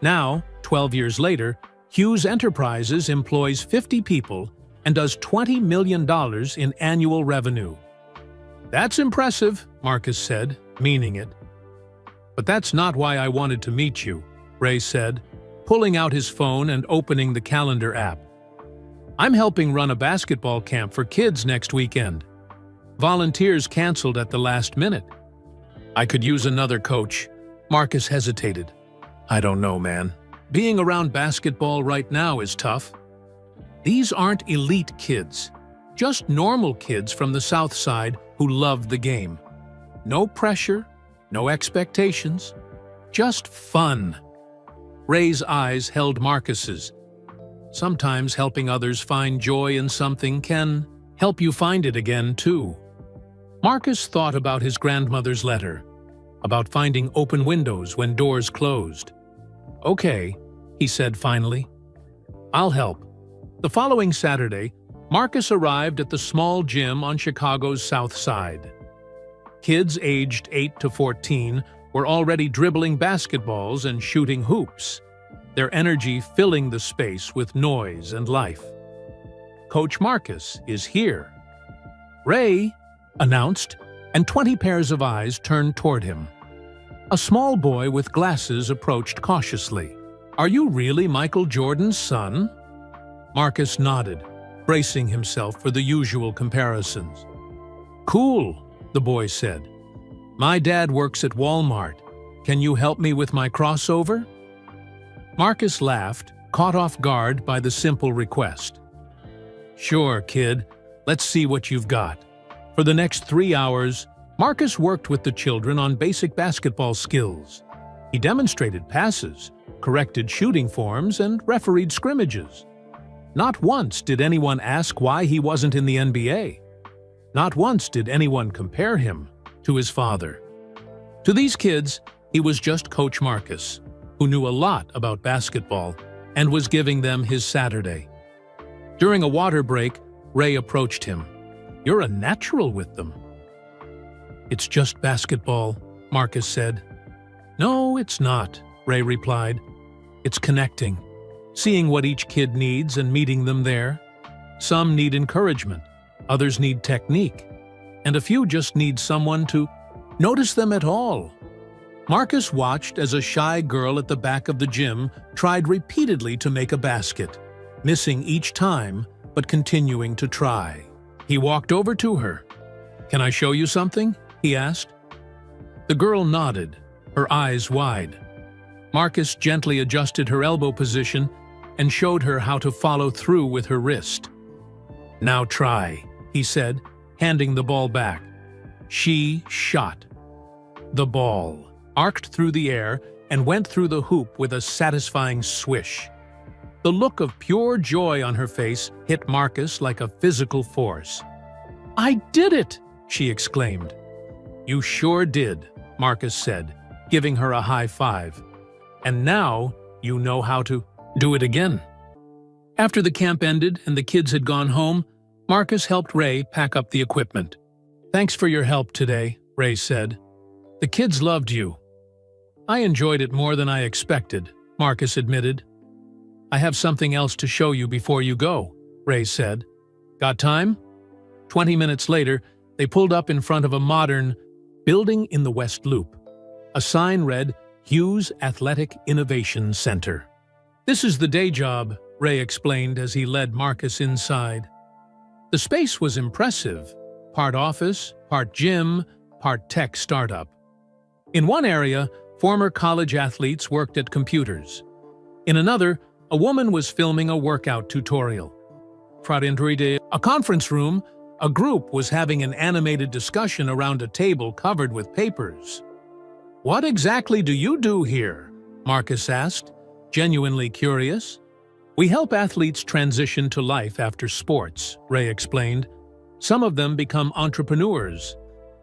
Now, 12 years later, Hughes Enterprises employs 50 people and does $20 million in annual revenue." "That's impressive," Marcus said, meaning it. "But that's not why I wanted to meet you," Ray said, pulling out his phone and opening the calendar app. "I'm helping run a basketball camp for kids next weekend. Volunteers canceled at the last minute. I could use another coach." Marcus hesitated. "I don't know, man. Being around basketball right now is tough. These aren't elite kids, just normal kids from the South Side who love the game. No pressure, no expectations, just fun." Ray's eyes held Marcus's. Sometimes helping others find joy in something can help you find it again, too. Marcus thought about his grandmother's letter, about finding open windows when doors closed. "Okay," he said finally. "I'll help." The following Saturday, Marcus arrived at the small gym on Chicago's South Side. Kids aged 8 to 14 were already dribbling basketballs and shooting hoops, their energy filling the space with noise and life. "Coach Marcus is here." "Ray," announced, and 20 pairs of eyes turned toward him. A small boy with glasses approached cautiously. "Are you really Michael Jordan's son?" Marcus nodded, bracing himself for the usual comparisons. "Cool," the boy said. "My dad works at Walmart. Can you help me with my crossover?" Marcus laughed, caught off guard by the simple request. "Sure, kid. Let's see what you've got." For the next 3 hours, Marcus worked with the children on basic basketball skills. He demonstrated passes, corrected shooting forms, and refereed scrimmages. Not once did anyone ask why he wasn't in the NBA. Not once did anyone compare him to his father. To these kids, he was just Coach Marcus, who knew a lot about basketball and was giving them his Saturday. During a water break, Ray approached him. You're a natural with them." "It's just basketball," Marcus said. "No, it's not," Ray replied. "It's connecting, seeing what each kid needs and meeting them there. Some need encouragement, others need technique, and a few just need someone to notice them at all." Marcus watched as a shy girl at the back of the gym tried repeatedly to make a basket, missing each time but continuing to try. He walked over to her. "Can I show you something?" he asked. The girl nodded, her eyes wide. Marcus gently adjusted her elbow position and showed her how to follow through with her wrist. "Now try," he said, handing the ball back. She shot. The ball arced through the air and went through the hoop with a satisfying swish. The look of pure joy on her face hit Marcus like a physical force. "I did it!" she exclaimed. "You sure did," Marcus said, giving her a high five. "And now you know how to do it again." After the camp ended and the kids had gone home, Marcus helped Ray pack up the equipment. "Thanks for your help today," Ray said. "The kids loved you." "I enjoyed it more than I expected," Marcus admitted. "I have something else to show you before you go," Ray said. "Got time?" 20 minutes later, they pulled up in front of a modern building in the West Loop. A sign read, "Hughes Athletic Innovation Center." "This is the day job," Ray explained as he led Marcus inside. The space was impressive, part office, part gym, part tech startup. In one area, former college athletes worked at computers. In another, a woman was filming a workout tutorial. A conference room, a group was having an animated discussion around a table covered with papers. "What exactly do you do here?" Marcus asked, genuinely curious. "We help athletes transition to life after sports," Ray explained. "Some of them become entrepreneurs.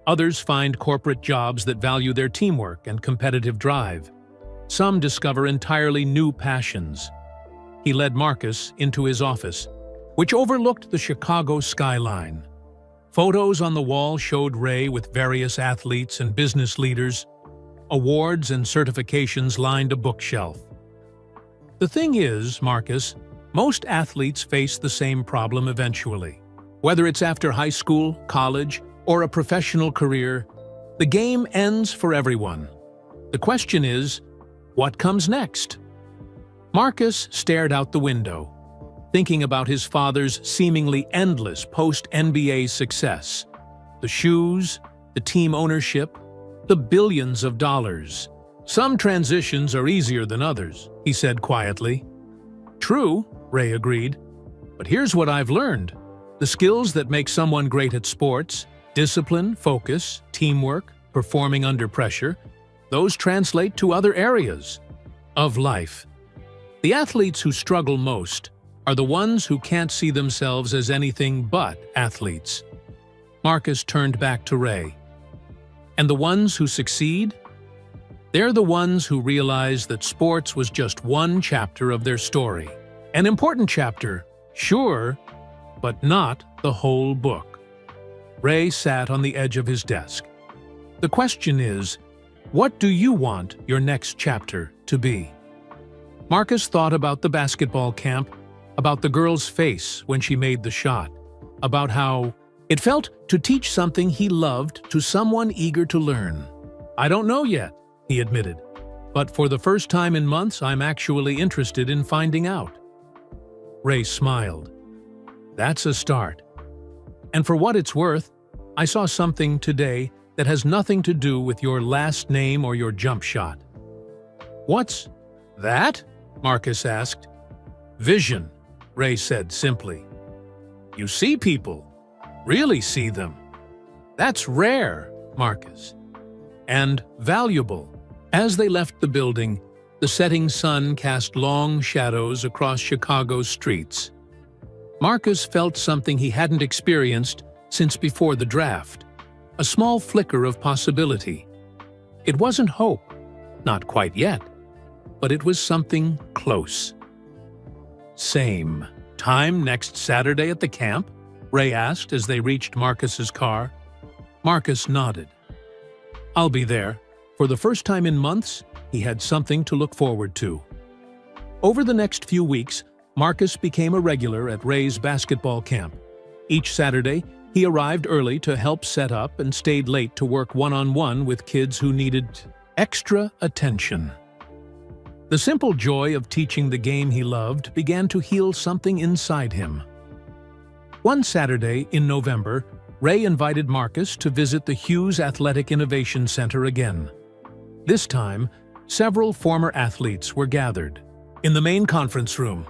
Others find corporate jobs that value their teamwork and competitive drive. Some discover entirely new passions." He led Marcus into his office, which overlooked the Chicago skyline. Photos on the wall showed Ray with various athletes and business leaders. Awards and certifications lined a bookshelf. "The thing is, Marcus, most athletes face the same problem eventually. Whether it's after high school, college, or a professional career, the game ends for everyone. The question is, what comes next?" Marcus stared out the window, thinking about his father's seemingly endless post-NBA success. The shoes, the team ownership, the billions of dollars. "Some transitions are easier than others," he said quietly. "True," Ray agreed. "But here's what I've learned. The skills that make someone great at sports, discipline, focus, teamwork, performing under pressure, those translate to other areas of life. The athletes who struggle most are the ones who can't see themselves as anything but athletes." Marcus turned back to Ray. "And the ones who succeed? They're the ones who realize that sports was just one chapter of their story. An important chapter, sure, but not the whole book." Ray sat on the edge of his desk. "The question is, what do you want your next chapter to be?" Marcus thought about the basketball camp, about the girl's face when she made the shot, about how it felt to teach something he loved to someone eager to learn. "I don't know yet," he admitted, "but for the first time in months, I'm actually interested in finding out." Ray smiled. "That's a start. And for what it's worth, I saw something today that has nothing to do with your last name or your jump shot." "What's that?" Marcus asked. "Vision," Ray said simply. "You see people, really see them. That's rare, Marcus, and valuable." As they left the building, the setting sun cast long shadows across Chicago's streets. Marcus felt something he hadn't experienced since before the draft, a small flicker of possibility. It wasn't hope, not quite yet, but it was something close. "Same time next Saturday at the camp?" Ray asked as they reached Marcus's car. Marcus nodded. I'll be there. For the first time in months, he had something to look forward to. Over the next few weeks, Marcus became a regular at Ray's basketball camp. Each Saturday, he arrived early to help set up and stayed late to work one-on-one with kids who needed extra attention. The simple joy of teaching the game he loved began to heal something inside him. One Saturday in November, Ray invited Marcus to visit the Hughes Athletic Innovation Center again. This time, several former athletes were gathered. In the main conference room,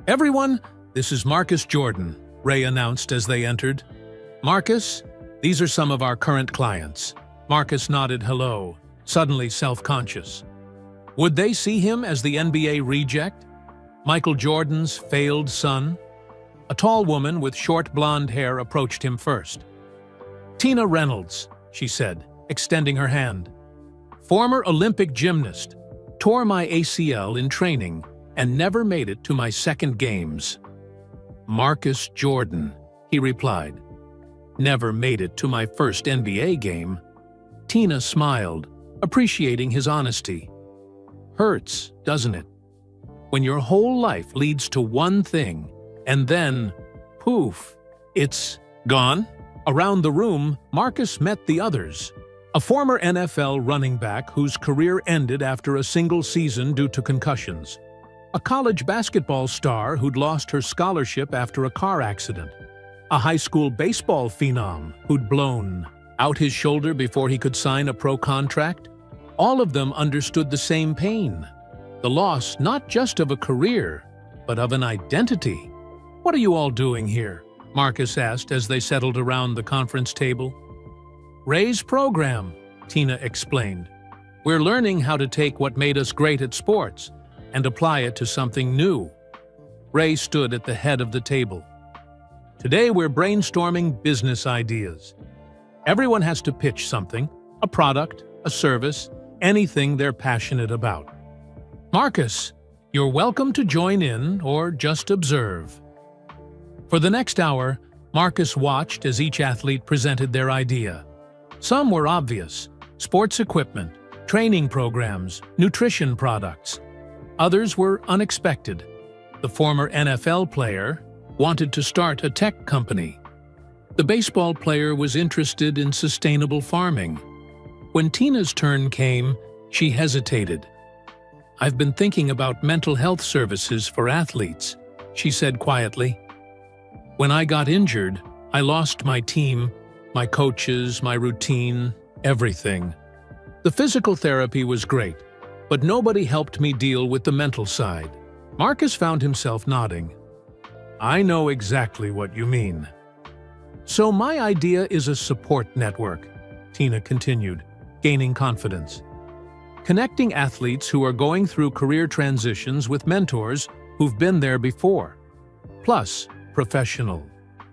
"Everyone, this is Marcus Jordan," Ray announced as they entered. "Marcus, these are some of our current clients." Marcus nodded hello, suddenly self-conscious. Would they see him as the NBA reject? Michael Jordan's failed son? A tall woman with short blonde hair approached him first. "Tina Reynolds," she said, extending her hand. "Former Olympic gymnast, tore my ACL in training and never made it to my second games." "Marcus Jordan," he replied. "Never made it to my first NBA game." Tina smiled, appreciating his honesty. Hurts, doesn't it? When your whole life leads to one thing, and then, poof, it's gone? Around the room, Marcus met the others. A former NFL running back whose career ended after a single season due to concussions. A college basketball star who'd lost her scholarship after a car accident. A high school baseball phenom who'd blown out his shoulder before he could sign a pro contract. All of them understood the same pain. The loss not just of a career, but of an identity. "What are you all doing here?" Marcus asked as they settled around the conference table. "Ray's program," Tina explained. "We're learning how to take what made us great at sports and apply it to something new." Ray stood at the head of the table. "Today we're brainstorming business ideas. Everyone has to pitch something, a product, a service, anything they're passionate about. Marcus, you're welcome to join in or just observe." For the next hour, Marcus watched as each athlete presented their idea. Some were obvious: sports equipment, training programs, nutrition products. Others were unexpected. The former NFL player wanted to start a tech company. The baseball player was interested in sustainable farming. When Tina's turn came, she hesitated. "I've been thinking about mental health services for athletes," she said quietly. "When I got injured, I lost my team, my coaches, my routine, everything. The physical therapy was great, but nobody helped me deal with the mental side." Marcus found himself nodding. "I know exactly what you mean." "So my idea is a support network," Tina continued, gaining confidence. "Connecting athletes who are going through career transitions with mentors who've been there before. Plus, professional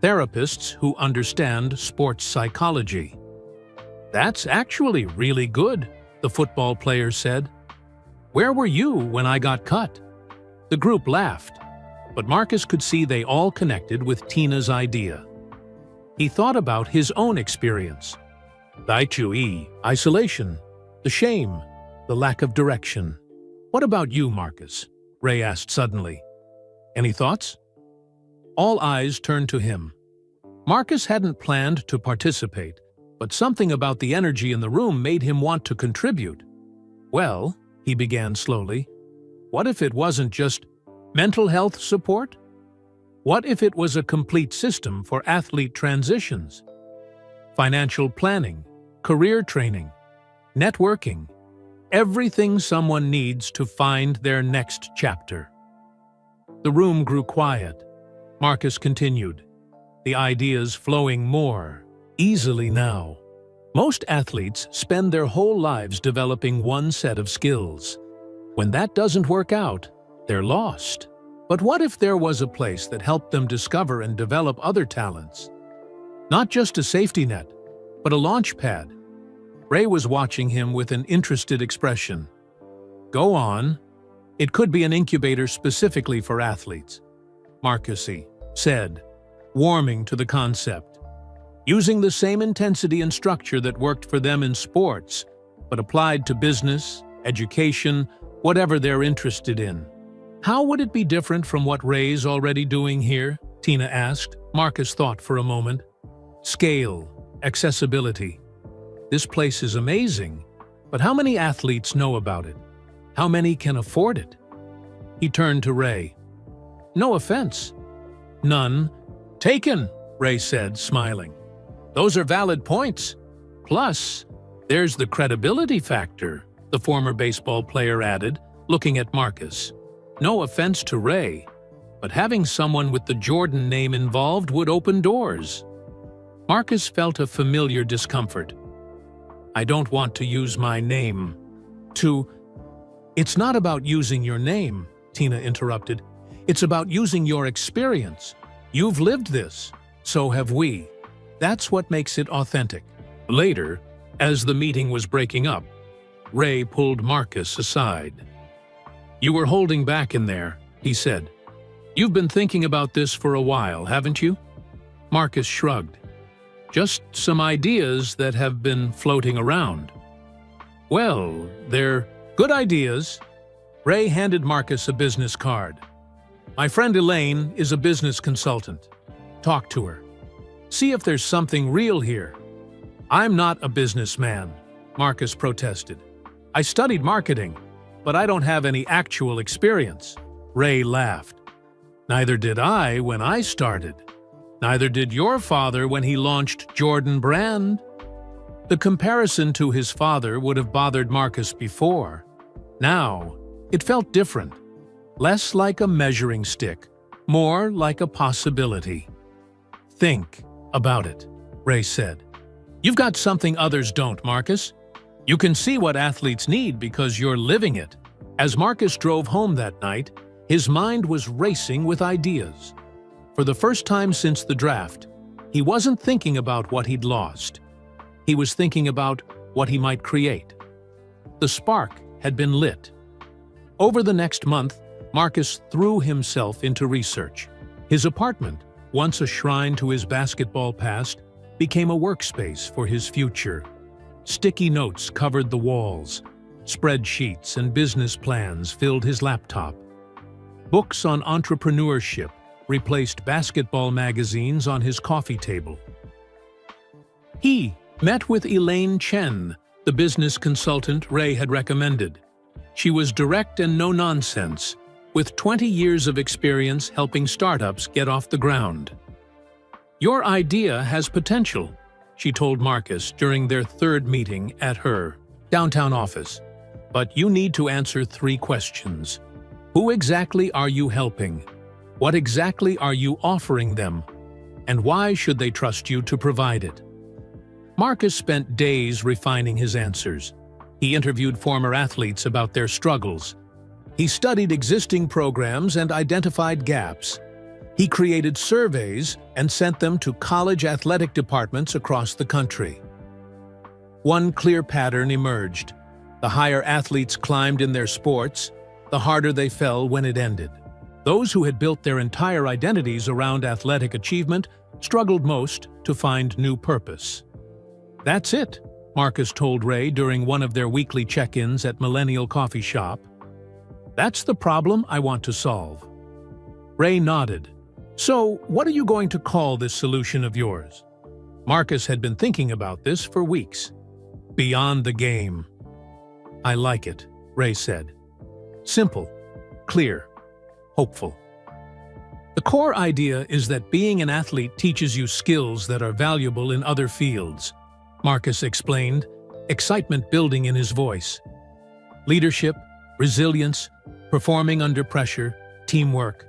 therapists who understand sports psychology." "That's actually really good," the football player said. "Where were you when I got cut?" The group laughed, but Marcus could see they all connected with Tina's idea. He thought about his own experience. The isolation, the shame, the lack of direction. "What about you, Marcus?" Ray asked suddenly. "Any thoughts?" All eyes turned to him. Marcus hadn't planned to participate, but something about the energy in the room made him want to contribute. "Well," he began slowly, "what if it wasn't just mental health support? What if it was a complete system for athlete transitions? Financial planning, career training, networking, everything someone needs to find their next chapter." The room grew quiet. Marcus continued, the ideas flowing more easily now. Most athletes spend their whole lives developing one set of skills. When that doesn't work out, they're lost. But what if there was a place that helped them discover and develop other talents? Not just a safety net, but a launch pad. Ray was watching him with an interested expression. "Go on. It could be an incubator specifically for athletes," Marcus said. warming to the concept. Using the same intensity and structure that worked for them in sports, but applied to business, education, whatever they're interested in. How would it be different from what Ray's already doing here? Tina asked. Marcus thought for a moment. Scale, accessibility. This place is amazing, but how many athletes know about it? How many can afford it? He turned to Ray. No offense. None. Taken, Ray said, smiling. Those are valid points. Plus, there's the credibility factor, the former baseball player added, looking at Marcus. No offense to Ray, but having someone with the Jordan name involved would open doors. Marcus felt a familiar discomfort. I don't want to use my name. It's not about using your name, Tina interrupted. It's about using your experience. You've lived this. So have we. That's what makes it authentic. Later, as the meeting was breaking up, Ray pulled Marcus aside. You were holding back in there, he said. You've been thinking about this for a while, haven't you? Marcus shrugged. Just some ideas that have been floating around. Well, they're good ideas. Ray handed Marcus a business card. My friend Elaine is a business consultant. Talk to her. See if there's something real here. I'm not a businessman, Marcus protested. I studied marketing, but I don't have any actual experience. Ray laughed. Neither did I when I started. Neither did your father when he launched Jordan Brand. The comparison to his father would have bothered Marcus before. Now, it felt different. Less like a measuring stick, more like a possibility. Think about it, Ray said. You've got something others don't, Marcus. You can see what athletes need because you're living it. As Marcus drove home that night, his mind was racing with ideas. For the first time since the draft, he wasn't thinking about what he'd lost. He was thinking about what he might create. The spark had been lit. Over the next month, Marcus threw himself into research. His apartment, once a shrine to his basketball past, became a workspace for his future. Sticky notes covered the walls. Spreadsheets and business plans filled his laptop. Books on entrepreneurship replaced basketball magazines on his coffee table. He met with Elaine Chen, the business consultant Ray had recommended. She was direct and no-nonsense, with 20 years of experience helping startups get off the ground. Your idea has potential, she told Marcus during their third meeting at her downtown office. But you need to answer 3 questions. Who exactly are you helping? What exactly are you offering them? And why should they trust you to provide it? Marcus spent days refining his answers. He interviewed former athletes about their struggles. He studied existing programs and identified gaps. He created surveys and sent them to college athletic departments across the country. One clear pattern emerged. The higher athletes climbed in their sports, the harder they fell when it ended. Those who had built their entire identities around athletic achievement struggled most to find new purpose. That's it, Marcus told Ray during one of their weekly check-ins at Millennial Coffee Shop. That's the problem I want to solve. Ray nodded. So, what are you going to call this solution of yours? Marcus had been thinking about this for weeks. Beyond the game. I like it, Ray said. Simple, clear, hopeful. The core idea is that being an athlete teaches you skills that are valuable in other fields, Marcus explained, excitement building in his voice. Leadership, resilience, performing under pressure, teamwork.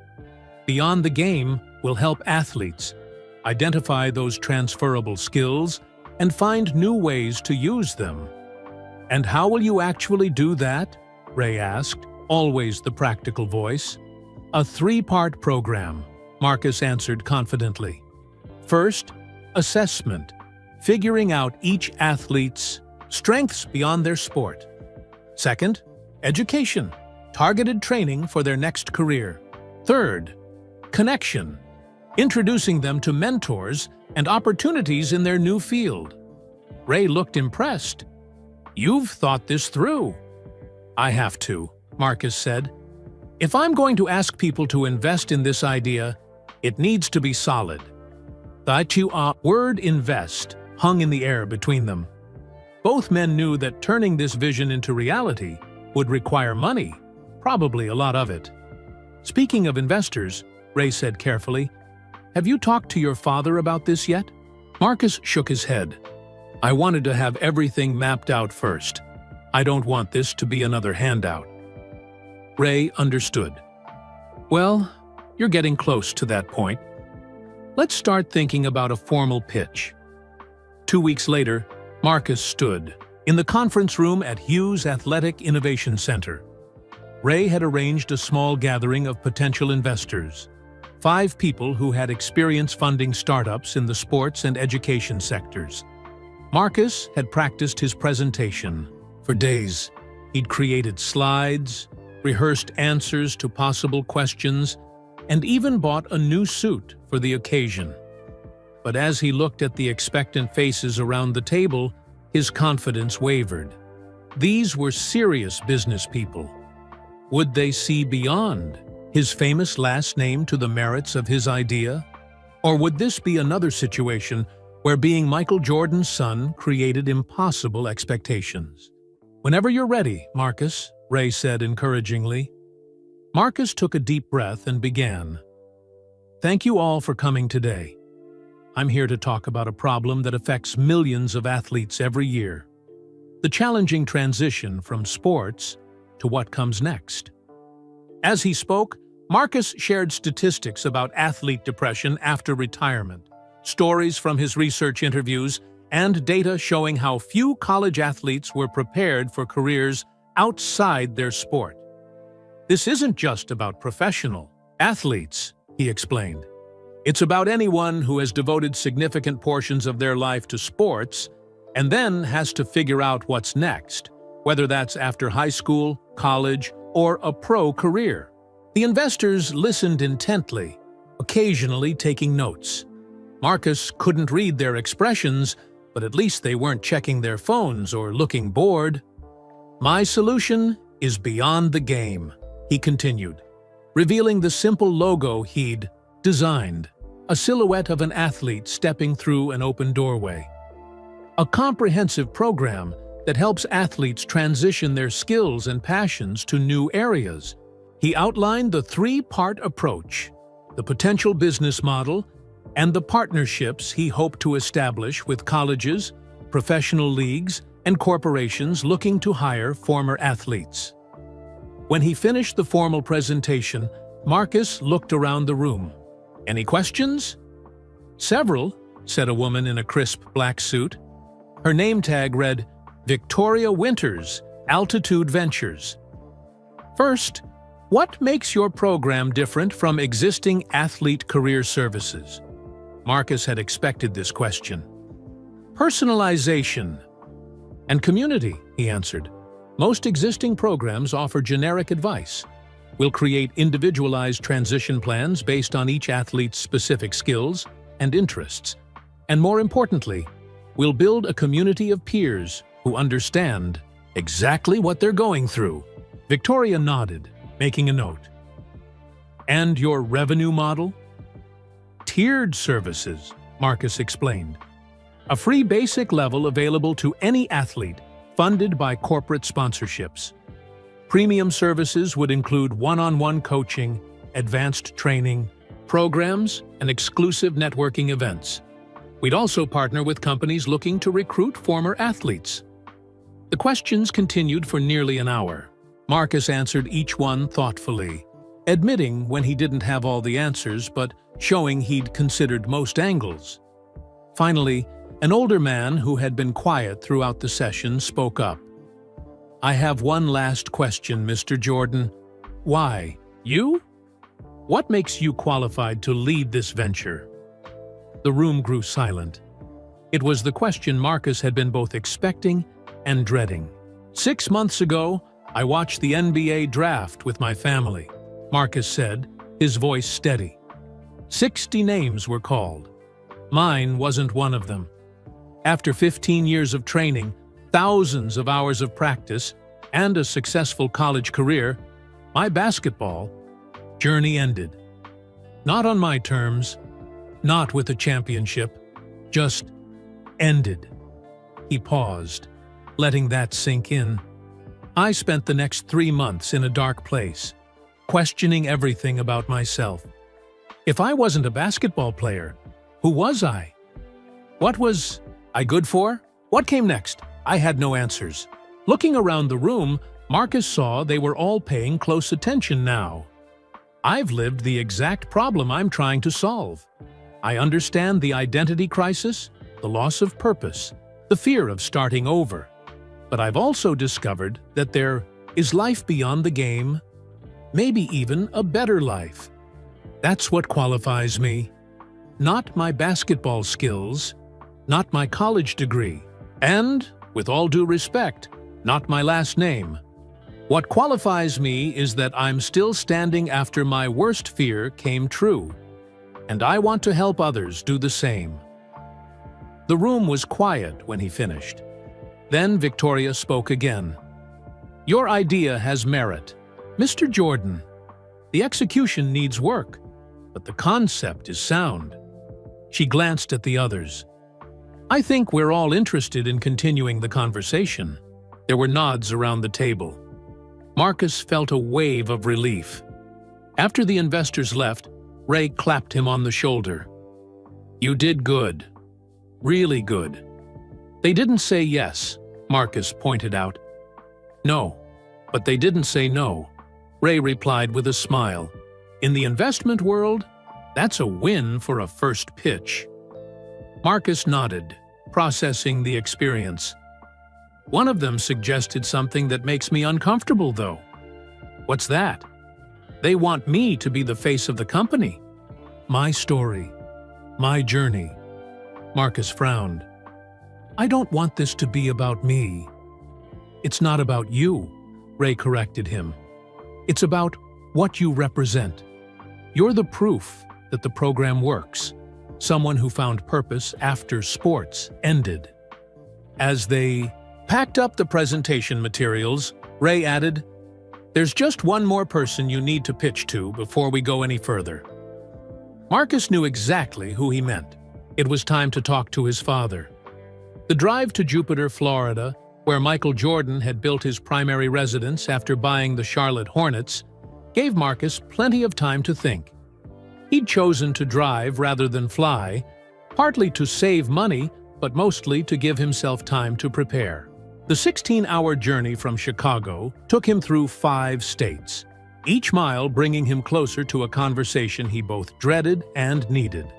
Beyond the game will help athletes identify those transferable skills and find new ways to use them. And how will you actually do that? Ray asked, always the practical voice. A 3-part program, Marcus answered confidently. First, assessment, figuring out each athlete's strengths beyond their sport. Second, education, targeted training for their next career. Third, connection, introducing them to mentors and opportunities in their new field. Ray looked impressed. "You've thought this through." "I have to," Marcus said. "If I'm going to ask people to invest in this idea, it needs to be solid." The word invest hung in the air between them. Both men knew that turning this vision into reality would require money, probably a lot of it. "Speaking of investors," Ray said carefully, "have you talked to your father about this yet?" Marcus shook his head. "I wanted to have everything mapped out first. I don't want this to be another handout." Ray understood. "Well, you're getting close to that point. Let's start thinking about a formal pitch." 2 weeks later, Marcus stood in the conference room at Hughes Athletic Innovation Center. Ray had arranged a small gathering of potential investors, 5 people who had experience funding startups in the sports and education sectors. Marcus had practiced his presentation. For days, he'd created slides, rehearsed answers to possible questions, and even bought a new suit for the occasion. But as he looked at the expectant faces around the table, his confidence wavered. These were serious business people. Would they see beyond his famous last name to the merits of his idea? Or would this be another situation where being Michael Jordan's son created impossible expectations? "Whenever you're ready, Marcus," Ray said encouragingly. Marcus took a deep breath and began. "Thank you all for coming today. I'm here to talk about a problem that affects millions of athletes every year. The challenging transition from sports to what comes next." As he spoke, Marcus shared statistics about athlete depression after retirement, stories from his research interviews, and data showing how few college athletes were prepared for careers outside their sport. "This isn't just about professional athletes," he explained. "It's about anyone who has devoted significant portions of their life to sports and then has to figure out what's next, whether that's after high school, college, or a pro career." The investors listened intently, occasionally taking notes. Marcus couldn't read their expressions, but at least they weren't checking their phones or looking bored. "My solution is beyond the game," he continued, revealing the simple logo he'd designed, a silhouette of an athlete stepping through an open doorway. A comprehensive program that helps athletes transition their skills and passions to new areas. He outlined the 3-part approach: the potential business model and the partnerships he hoped to establish with colleges, professional leagues, and corporations looking to hire former athletes. When he finished the formal presentation, Marcus looked around the room. "Any questions?" "Several," said a woman in a crisp black suit. Her name tag read, "Victoria Winters, Altitude Ventures." "First, what makes your program different from existing athlete career services?" Marcus had expected this question. "Personalization and community," he answered. "Most existing programs offer generic advice. We'll create individualized transition plans based on each athlete's specific skills and interests. And more importantly, we'll build a community of peers who understand exactly what they're going through." Victoria nodded, making a note. "And your revenue model?" "Tiered services," Marcus explained. "A free basic level available to any athlete, funded by corporate sponsorships. Premium services would include one-on-one coaching, advanced training, programs, and exclusive networking events. We'd also partner with companies looking to recruit former athletes." The questions continued for nearly an hour. Marcus answered each one thoughtfully, admitting when he didn't have all the answers, but showing he'd considered most angles. Finally, an older man who had been quiet throughout the session spoke up. "I have one last question, Mr. Jordan. Why? You? What makes you qualified to lead this venture?" The room grew silent. It was the question Marcus had been both expecting and dreading. "6 months ago, I watched the NBA draft with my family," Marcus said, his voice steady. 60 names were called. Mine wasn't one of them. After 15 years of training, thousands of hours of practice, and a successful college career, my basketball journey ended. Not on my terms, not with a championship, just ended. He paused, letting that sink in. I spent the next 3 months in a dark place, questioning everything about myself. If I wasn't a basketball player, who was I? What was I good for? What came next? I had no answers. Looking around the room, Marcus saw they were all paying close attention now. I've lived the exact problem I'm trying to solve. I understand the identity crisis, the loss of purpose, the fear of starting over. But I've also discovered that there is life beyond the game, maybe even a better life. That's what qualifies me. Not my basketball skills, not my college degree, and, with all due respect, not my last name. What qualifies me is that I'm still standing after my worst fear came true, and I want to help others do the same. The room was quiet when he finished. Then Victoria spoke again. Your idea has merit. Mr. Jordan, the execution needs work, but the concept is sound. She glanced at the others. I think we're all interested in continuing the conversation. There were nods around the table. Marcus felt a wave of relief. After the investors left, Ray clapped him on the shoulder. You did good. Really good. They didn't say yes, Marcus pointed out. No, but they didn't say no, Ray replied with a smile. In the investment world, that's a win for a first pitch. Marcus nodded, processing the experience. One of them suggested something that makes me uncomfortable, though. What's that? They want me to be the face of the company. My story. My journey. Marcus frowned. I don't want this to be about me. It's not about you, Ray corrected him. It's about what you represent. You're the proof that the program works. Someone who found purpose after sports ended. As they packed up the presentation materials, Ray added, There's just one more person you need to pitch to before we go any further. Marcus knew exactly who he meant. It was time to talk to his father. The drive to Jupiter, Florida, where Michael Jordan had built his primary residence after buying the Charlotte Hornets, gave Marcus plenty of time to think. He'd chosen to drive rather than fly, partly to save money, but mostly to give himself time to prepare. The 16-hour journey from Chicago took him through 5 states, each mile bringing him closer to a conversation he both dreaded and needed.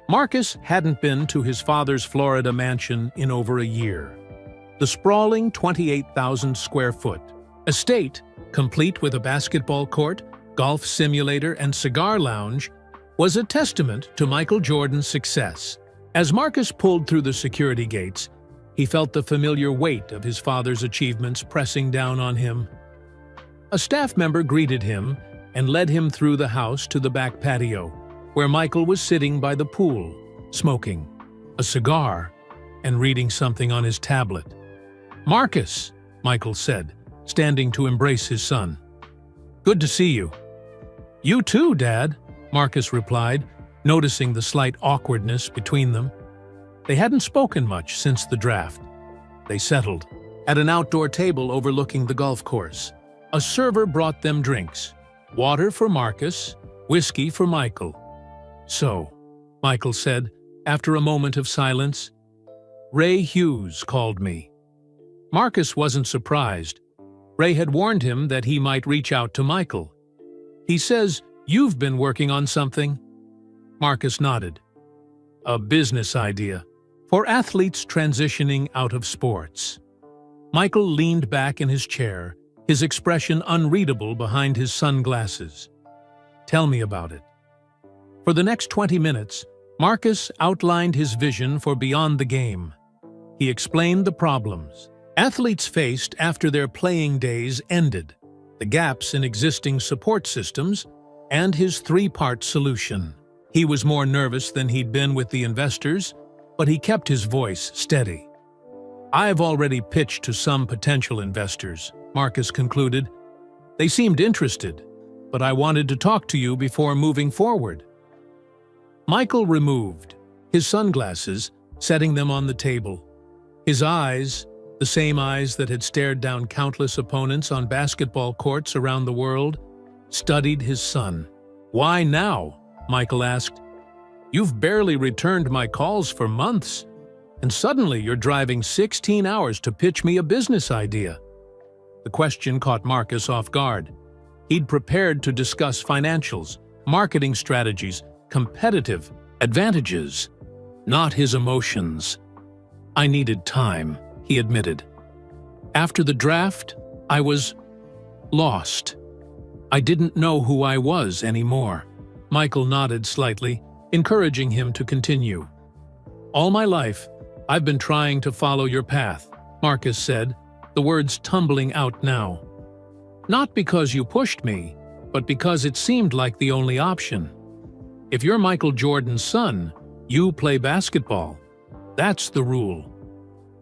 Marcus hadn't been to his father's Florida mansion in over a year. The sprawling 28,000-square-foot estate, complete with a basketball court, golf simulator, and cigar lounge, was a testament to Michael Jordan's success. As Marcus pulled through the security gates, he felt the familiar weight of his father's achievements pressing down on him. A staff member greeted him and led him through the house to the back patio, where Michael was sitting by the pool, smoking a cigar and reading something on his tablet. "Marcus," Michael said, standing to embrace his son. "Good to see you." "You too, Dad," Marcus replied, noticing the slight awkwardness between them. They hadn't spoken much since the draft. They settled at an outdoor table overlooking the golf course. A server brought them drinks, water for Marcus, whiskey for Michael. "So," Michael said, after a moment of silence, "Ray Hughes called me." Marcus wasn't surprised. Ray had warned him that he might reach out to Michael. "He says you've been working on something?" Marcus nodded. "A business idea for athletes transitioning out of sports." Michael leaned back in his chair, his expression unreadable behind his sunglasses. "Tell me about it." For the next 20 minutes, Marcus outlined his vision for beyond the game. He explained the problems athletes faced after their playing days ended, the gaps in existing support systems, and his 3-part solution. He was more nervous than he'd been with the investors, but he kept his voice steady. "I've already pitched to some potential investors," Marcus concluded. "They seemed interested, but I wanted to talk to you before moving forward." Michael removed his sunglasses, setting them on the table. His eyes, the same eyes that had stared down countless opponents on basketball courts around the world, studied his son. "Why now?" Michael asked. "You've barely returned my calls for months, and suddenly you're driving 16 hours to pitch me a business idea." The question caught Marcus off guard. He'd prepared to discuss financials, marketing strategies, competitive advantages, not his emotions. "I needed time," he admitted. "After the draft, I was lost. I didn't know who I was anymore." Michael nodded slightly, encouraging him to continue. "All my life, I've been trying to follow your path," Marcus said, the words tumbling out now. "Not because you pushed me, but because it seemed like the only option. If you're Michael Jordan's son, you play basketball. That's the rule."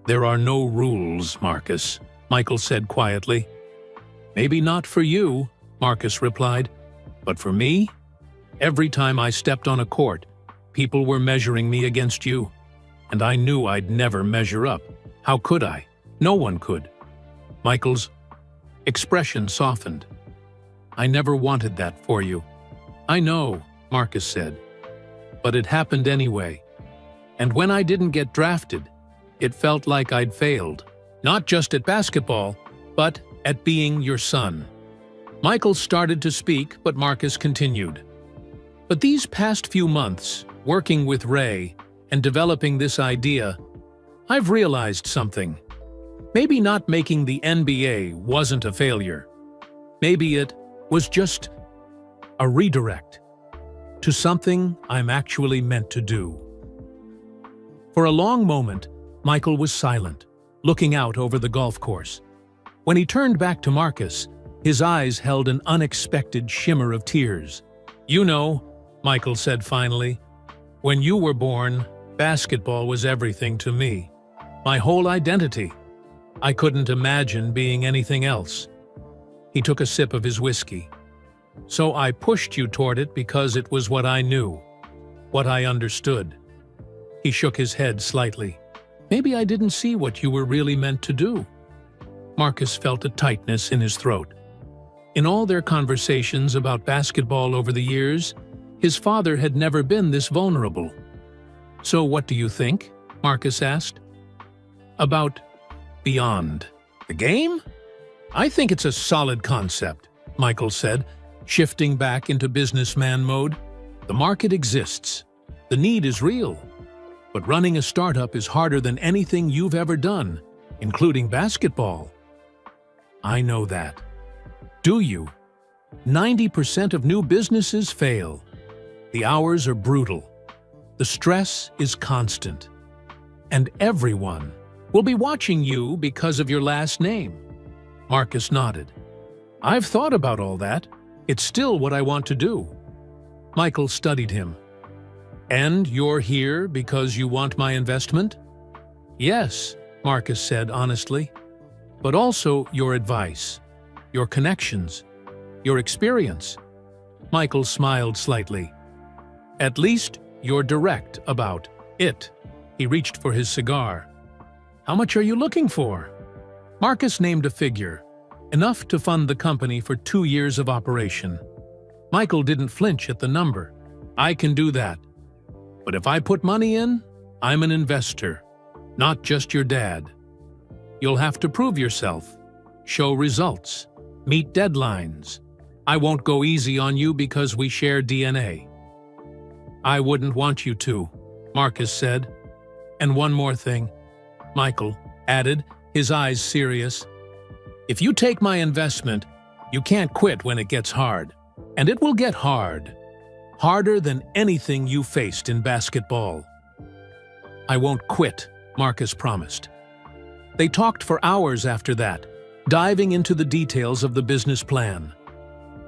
"There are no rules, Marcus," Michael said quietly. "Maybe not for you," Marcus replied, "but for me? Every time I stepped on a court, people were measuring me against you, and I knew I'd never measure up. How could I? No one could." Michael's expression softened. "I never wanted that for you." "I know," Marcus said, "but it happened anyway. And when I didn't get drafted, it felt like I'd failed, not just at basketball, but at being your son." Michael started to speak, but Marcus continued. "But these past few months, working with Ray and developing this idea, I've realized something. Maybe not making the NBA wasn't a failure. Maybe it was just a redirect to something I'm actually meant to do." For a long moment, Michael was silent, looking out over the golf course. When he turned back to Marcus, his eyes held an unexpected shimmer of tears. "You know," Michael said finally, "when you were born, basketball was everything to me. My whole identity. I couldn't imagine being anything else." He took a sip of his whiskey. "So I pushed you toward it because it was what I knew, what I understood." He shook his head slightly. "Maybe I didn't see what you were really meant to do." Marcus felt a tightness in his throat. In all their conversations about basketball over the years, his father had never been this vulnerable. "So what do you think?" Marcus asked. "About beyond the game? I think it's a solid concept," Michael said, shifting back into businessman mode. "The market exists. The need is real. But running a startup is harder than anything you've ever done, including basketball." "I know that." "Do you? 90% of new businesses fail. The hours are brutal. The stress is constant. And everyone will be watching you because of your last name." Marcus nodded. "I've thought about all that. It's still what I want to do." Michael studied him. "And you're here because you want my investment?" "Yes," Marcus said honestly, "but also your advice, your connections, your experience." Michael smiled slightly. "At least you're direct about it." He reached for his cigar. "How much are you looking for?" Marcus named a figure, enough to fund the company for 2 years of operation. Michael didn't flinch at the number. "I can do that. But if I put money in, I'm an investor, not just your dad. You'll have to prove yourself, show results, meet deadlines. I won't go easy on you because we share DNA." "I wouldn't want you to," Marcus said. "And one more thing," Michael added, his eyes serious. "If you take my investment, you can't quit when it gets hard. And it will get hard. Harder than anything you faced in basketball." "I won't quit," Marcus promised. They talked for hours after that, diving into the details of the business plan.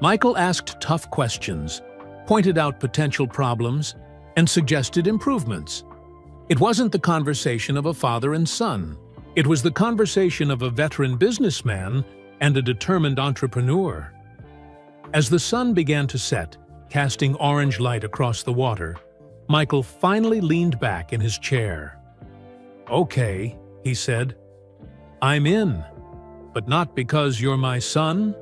Michael asked tough questions, pointed out potential problems, and suggested improvements. It wasn't the conversation of a father and son. It was the conversation of a veteran businessman and a determined entrepreneur. As the sun began to set, casting orange light across the water, Michael finally leaned back in his chair. "Okay," he said. "I'm in. But not because you're my son,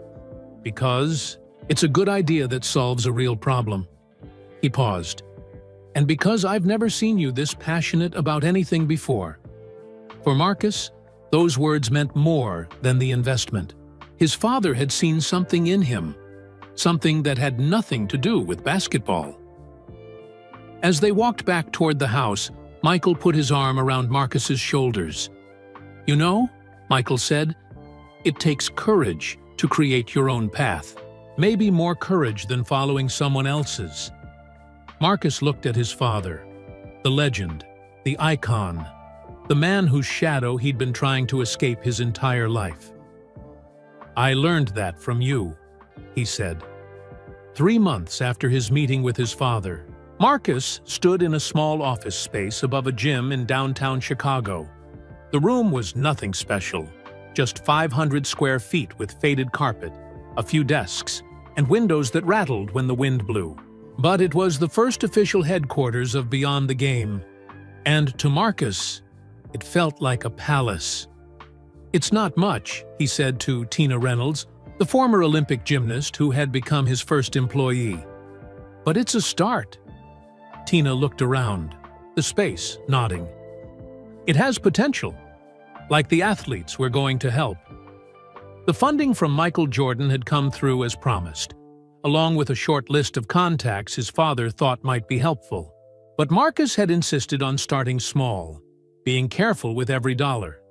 because it's a good idea that solves a real problem." He paused. "And because I've never seen you this passionate about anything before." For Marcus, those words meant more than the investment. His father had seen something in him, something that had nothing to do with basketball. As they walked back toward the house, Michael put his arm around Marcus's shoulders. "You know," Michael said, "it takes courage to create your own path, maybe more courage than following someone else's." Marcus looked at his father, the legend, the icon, the man whose shadow he'd been trying to escape his entire life. "I learned that from you," he said. 3 months after his meeting with his father, Marcus stood in a small office space above a gym in downtown Chicago. The room was nothing special, just 500 square feet with faded carpet, a few desks, and windows that rattled when the wind blew. But it was the first official headquarters of Beyond the Game, and to Marcus, it felt like a palace. "It's not much," he said to Tina Reynolds, the former Olympic gymnast who had become his first employee. "But it's a start." Tina looked around, the space nodding. "It has potential, like the athletes we're going to help." The funding from Michael Jordan had come through as promised, along with a short list of contacts his father thought might be helpful. But Marcus had insisted on starting small, being careful with every dollar.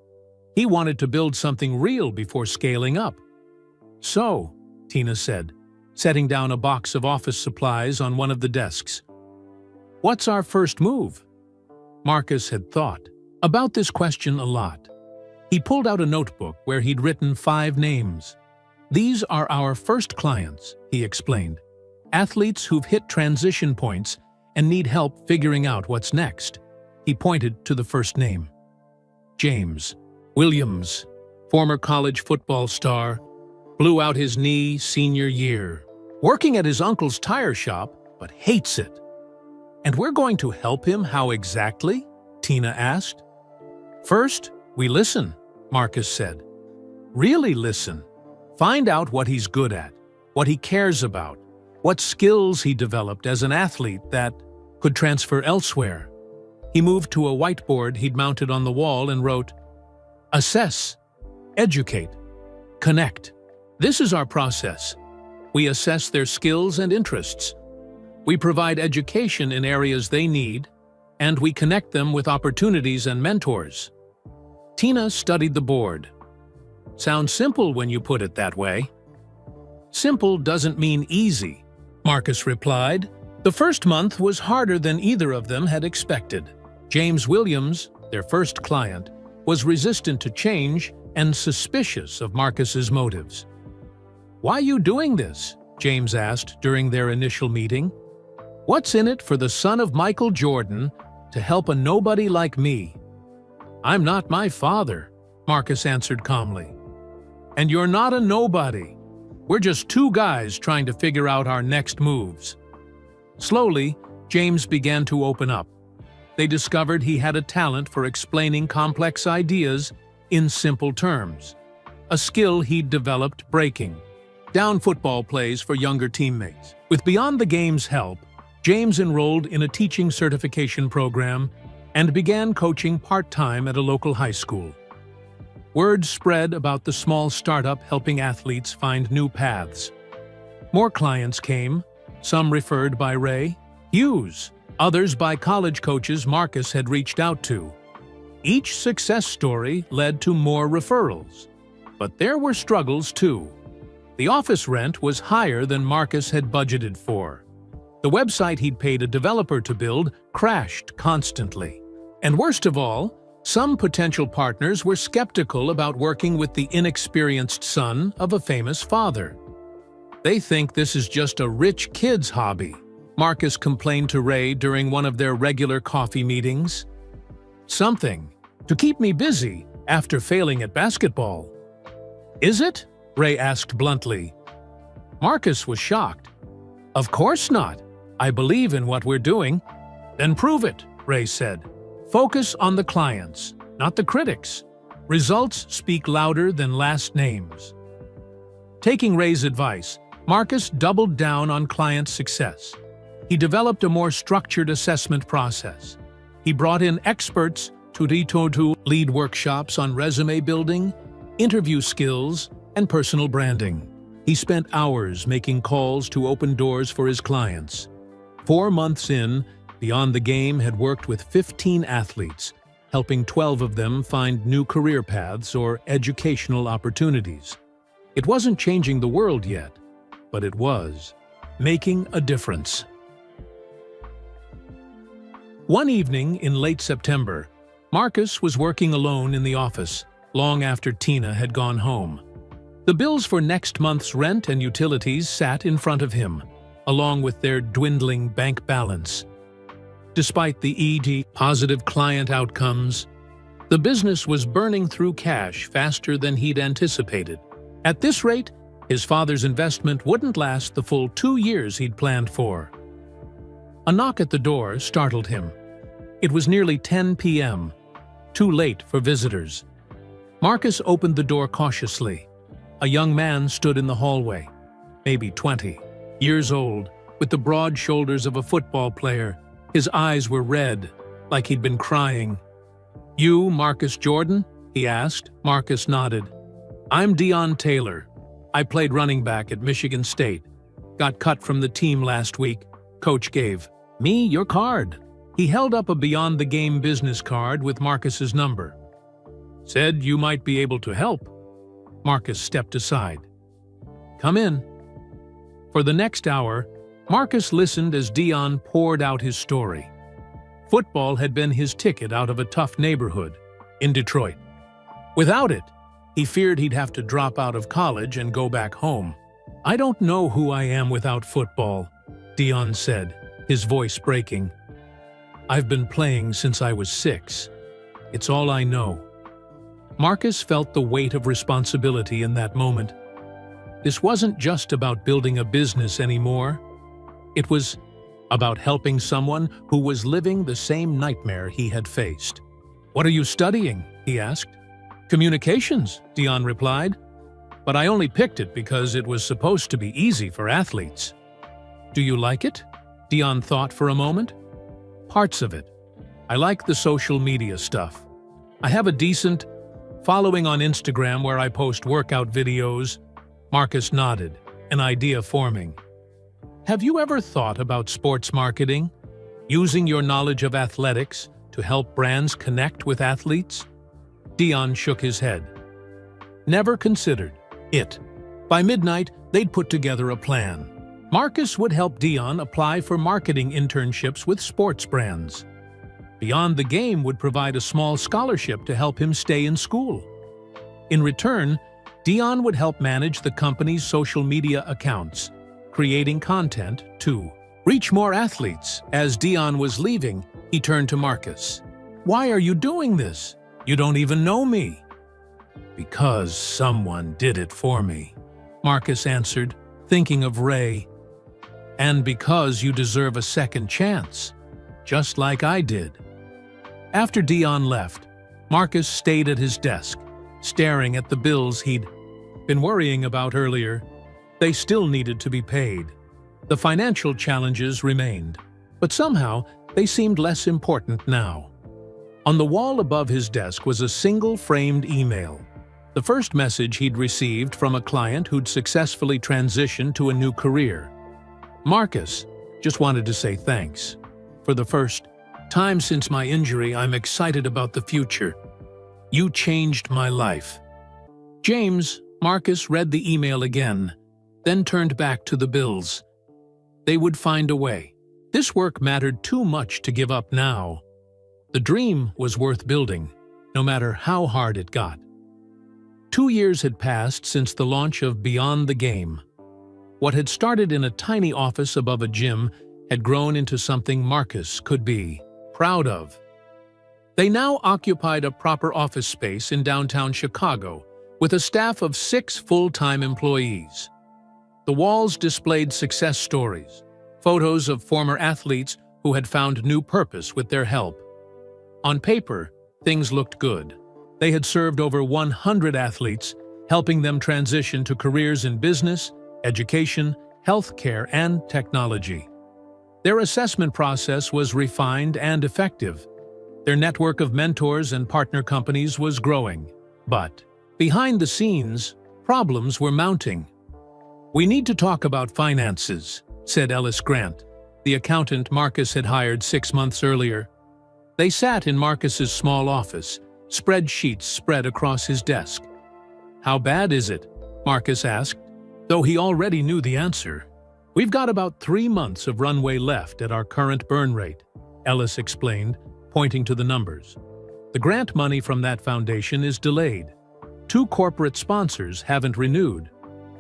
He wanted to build something real before scaling up. "So," Tina said, setting down a box of office supplies on one of the desks, "what's our first move?" Marcus had thought about this question a lot. He pulled out a notebook where he'd written 5 names. "These are our first clients," he explained. "Athletes who've hit transition points and need help figuring out what's next." He pointed to the first name. James Williams, former college football star, blew out his knee senior year, working at his uncle's tire shop, but hates it. "And we're going to help him how exactly?" Tina asked. "First, we listen," Marcus said. "Really listen. Find out what he's good at, what he cares about, what skills he developed as an athlete that could transfer elsewhere." He moved to a whiteboard he'd mounted on the wall and wrote, "Assess, educate, connect." This is our process. We assess their skills and interests. We provide education in areas they need, and we connect them with opportunities and mentors. Tina studied the board. "Sounds simple when you put it that way." "Simple doesn't mean easy," Marcus replied. The first month was harder than either of them had expected. James Williams, their first client, was resistant to change and suspicious of Marcus's motives. "Why you doing this?" James asked during their initial meeting. "What's in it for the son of Michael Jordan to help a nobody like me?" "I'm not my father," Marcus answered calmly. "And you're not a nobody. We're just 2 guys trying to figure out our next moves." Slowly, James began to open up. They discovered he had a talent for explaining complex ideas in simple terms, a skill he'd developed breaking down football plays for younger teammates. With Beyond the Game's help, James enrolled in a teaching certification program and began coaching part-time at a local high school. Word spread about the small startup helping athletes find new paths. More clients came, some referred by Ray Hughes, others by college coaches Marcus had reached out to. Each success story led to more referrals. But there were struggles too. The office rent was higher than Marcus had budgeted for. The website he'd paid a developer to build crashed constantly. And worst of all, some potential partners were skeptical about working with the inexperienced son of a famous father. "They think this is just a rich kid's hobby," Marcus complained to Ray during one of their regular coffee meetings. "Something to keep me busy after failing at basketball." "Is it?" Ray asked bluntly. Marcus was shocked. "Of course not. I believe in what we're doing." "Then prove it," Ray said. "Focus on the clients, not the critics. Results speak louder than last names." Taking Ray's advice, Marcus doubled down on client success. He developed a more structured assessment process. He brought in experts to lead workshops on resume building, interview skills, and personal branding. He spent hours making calls to open doors for his clients. 4 months in, Beyond the Game had worked with 15 athletes, helping 12 of them find new career paths or educational opportunities. It wasn't changing the world yet, but it was making a difference. One evening in late September, Marcus was working alone in the office, long after Tina had gone home. The bills for next month's rent and utilities sat in front of him, along with their dwindling bank balance. Despite the positive client outcomes, the business was burning through cash faster than he'd anticipated. At this rate, his father's investment wouldn't last the full 2 years he'd planned for. A knock at the door startled him. It was nearly 10 p.m., too late for visitors. Marcus opened the door cautiously. A young man stood in the hallway, maybe 20 years old, with the broad shoulders of a football player. His eyes were red, like he'd been crying. "You, Marcus Jordan?" he asked. Marcus nodded. "I'm Dion Taylor. I played running back at Michigan State. Got cut from the team last week. Coach gave me your card." He held up a Beyond the Game business card with Marcus's number. "Said you might be able to help." Marcus stepped aside. "Come in." For the next hour, Marcus listened as Dion poured out his story. Football had been his ticket out of a tough neighborhood in Detroit. Without it, he feared he'd have to drop out of college and go back home. "I don't know who I am without football," Dion said, his voice breaking. "I've been playing since I was 6. It's all I know." Marcus felt the weight of responsibility in that moment. This wasn't just about building a business anymore. It was about helping someone who was living the same nightmare he had faced. "What are you studying?" he asked. "Communications," Dion replied. "But I only picked it because it was supposed to be easy for athletes." "Do you like it?" Dion thought for a moment. "Parts of it. I like the social media stuff. I have a decent following on Instagram where I post workout videos." Marcus nodded, an idea forming. "Have you ever thought about sports marketing? Using your knowledge of athletics to help brands connect with athletes?" Dion shook his head. "Never considered it." By midnight, they'd put together a plan. Marcus would help Dion apply for marketing internships with sports brands. Beyond the Game would provide a small scholarship to help him stay in school. In return, Dion would help manage the company's social media accounts, creating content to reach more athletes. As Dion was leaving, he turned to Marcus. "Why are you doing this? You don't even know me." "Because someone did it for me," Marcus answered, thinking of Ray. "And because you deserve a second chance, just like I did." After Dion left, Marcus stayed at his desk, staring at the bills he'd been worrying about earlier. They still needed to be paid. The financial challenges remained, but somehow they seemed less important now. On the wall above his desk was a single framed email, the first message he'd received from a client who'd successfully transitioned to a new career. "Marcus, just wanted to say thanks. For the first time since my injury, I'm excited about the future. You changed my life." "James," Marcus read the email again, then turned back to the bills. They would find a way. This work mattered too much to give up now. The dream was worth building, no matter how hard it got. 2 years had passed since the launch of Beyond the Game. What had started in a tiny office above a gym had grown into something Marcus could be proud of. They now occupied a proper office space in downtown Chicago with a staff of 6 full-time employees. The walls displayed success stories, photos of former athletes who had found new purpose with their help. On paper, things looked good. They had served over 100 athletes, helping them transition to careers in business, education, healthcare, and technology. Their assessment process was refined and effective. Their network of mentors and partner companies was growing. But behind the scenes, problems were mounting. "We need to talk about finances," said Ellis Grant, the accountant Marcus had hired 6 months earlier. They sat in Marcus's small office, spreadsheets spread across his desk. "How bad is it?" Marcus asked, though he already knew the answer. "We've got about 3 months of runway left at our current burn rate," Ellis explained, pointing to the numbers. "The grant money from that foundation is delayed. 2 corporate sponsors haven't renewed,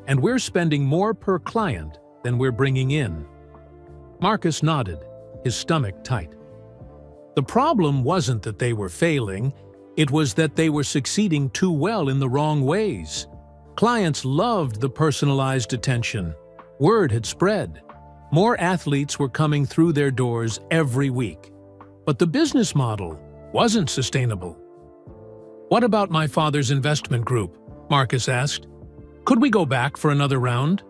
and we're spending more per client than we're bringing in." Marcus nodded, his stomach tight. The problem wasn't that they were failing, it was that they were succeeding too well in the wrong ways. Clients loved the personalized attention. Word had spread. More athletes were coming through their doors every week. But the business model wasn't sustainable. "What about my father's investment group?" Marcus asked. "Could we go back for another round?"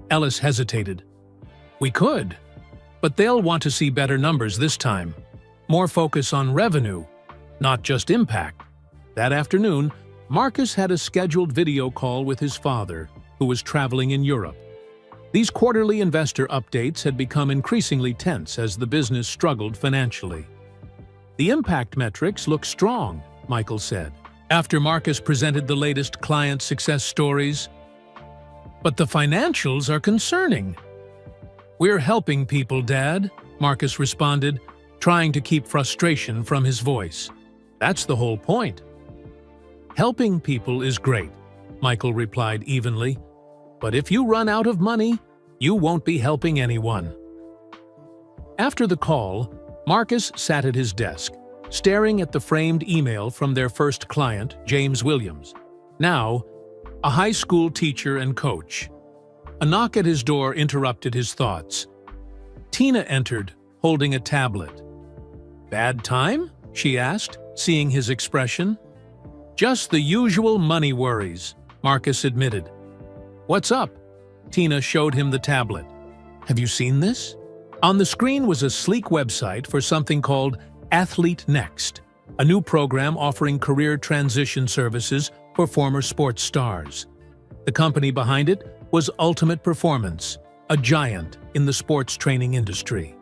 Ellis hesitated. "We could, but they'll want to see better numbers this time. More focus on revenue, not just impact." That afternoon, Marcus had a scheduled video call with his father, who was traveling in Europe. These quarterly investor updates had become increasingly tense as the business struggled financially. "The impact metrics look strong," Michael said, after Marcus presented the latest client success stories. "But the financials are concerning." "We're helping people, Dad," Marcus responded, trying to keep frustration from his voice. "That's the whole point." "Helping people is great," Michael replied evenly. "But if you run out of money, you won't be helping anyone." After the call, Marcus sat at his desk, staring at the framed email from their first client, James Williams, now a high school teacher and coach. A knock at his door interrupted his thoughts. Tina entered, holding a tablet. "Bad time?" she asked, seeing his expression. "Just the usual money worries," Marcus admitted. "What's up?" Tina showed him the tablet. "Have you seen this?" On the screen was a sleek website for something called Athlete Next, a new program offering career transition services for former sports stars. The company behind it was Ultimate Performance, a giant in the sports training industry.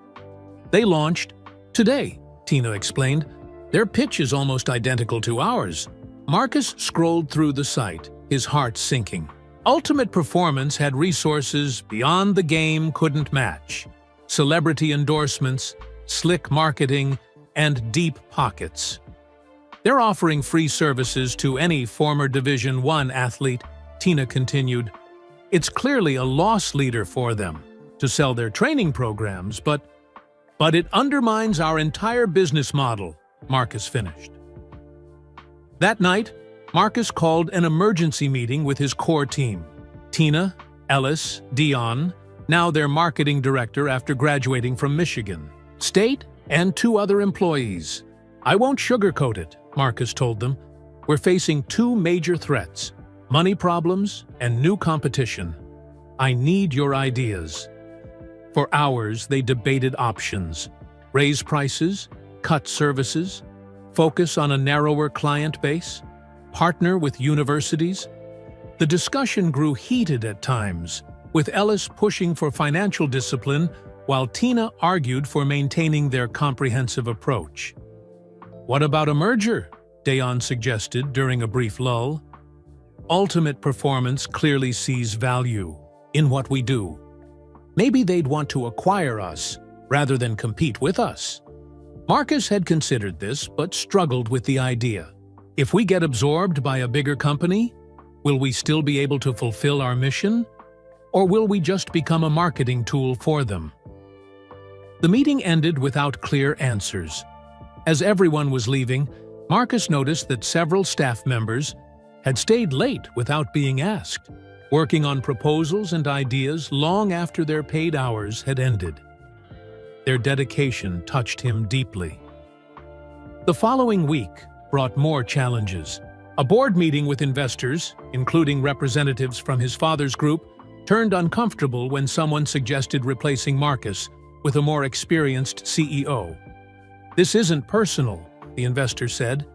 "They launched today," Tina explained. "Their pitch is almost identical to ours." Marcus scrolled through the site, his heart sinking. Ultimate Performance had resources beyond the game couldn't match. Celebrity endorsements, slick marketing, and deep pockets. "They're offering free services to any former Division I athlete," Tina continued. "It's clearly a loss leader for them to sell their training programs, but it undermines our entire business model," Marcus finished. That night, Marcus called an emergency meeting with his core team. Tina, Ellis, Dion, now their marketing director after graduating from Michigan State, and 2 other employees. "I won't sugarcoat it," Marcus told them. "We're facing 2 major threats, money problems and new competition. I need your ideas." For hours, they debated options: raise prices, cut services, focus on a narrower client base, partner with universities. The discussion grew heated at times, with Ellis pushing for financial discipline while Tina argued for maintaining their comprehensive approach. "What about a merger?" Dayon suggested during a brief lull. "Ultimate Performance clearly sees value in what we do. Maybe they'd want to acquire us rather than compete with us." Marcus had considered this but struggled with the idea. If we get absorbed by a bigger company, will we still be able to fulfill our mission? Or will we just become a marketing tool for them? The meeting ended without clear answers. As everyone was leaving, Marcus noticed that several staff members had stayed late without being asked, working on proposals and ideas long after their paid hours had ended. Their dedication touched him deeply. The following week brought more challenges. A board meeting with investors, including representatives from his father's group, turned uncomfortable when someone suggested replacing Marcus with a more experienced CEO. "This isn't personal," the investor said.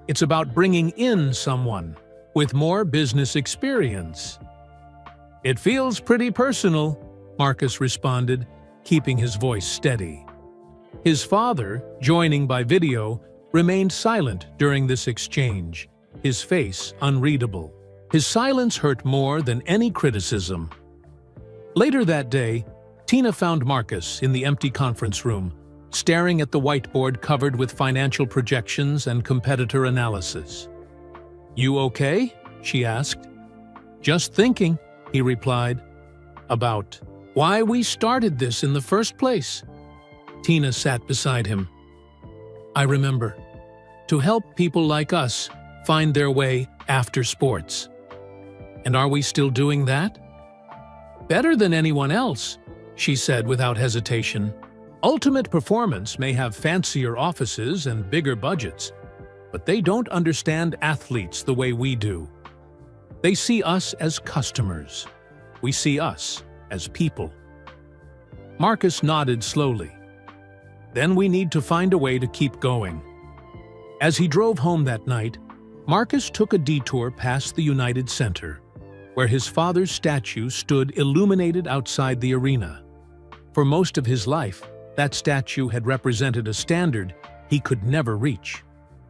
"It's about bringing in someone with more business experience." "It feels pretty personal," Marcus responded, keeping his voice steady. His father, joining by video, remained silent during this exchange, his face unreadable. His silence hurt more than any criticism. Later that day, Tina found Marcus in the empty conference room, staring at the whiteboard covered with financial projections and competitor analysis. "You okay?" she asked. "Just thinking," he replied. "About why we started this in the first place." Tina sat beside him. "I remember. To help people like us find their way after sports. And are we still doing that?" "Better than anyone else," she said without hesitation. "Ultimate Performance may have fancier offices and bigger budgets, but they don't understand athletes the way we do. They see us as customers. We see us as people." Marcus nodded slowly. "Then we need to find a way to keep going." As he drove home that night, Marcus took a detour past the United Center, where his father's statue stood illuminated outside the arena. For most of his life, that statue had represented a standard he could never reach.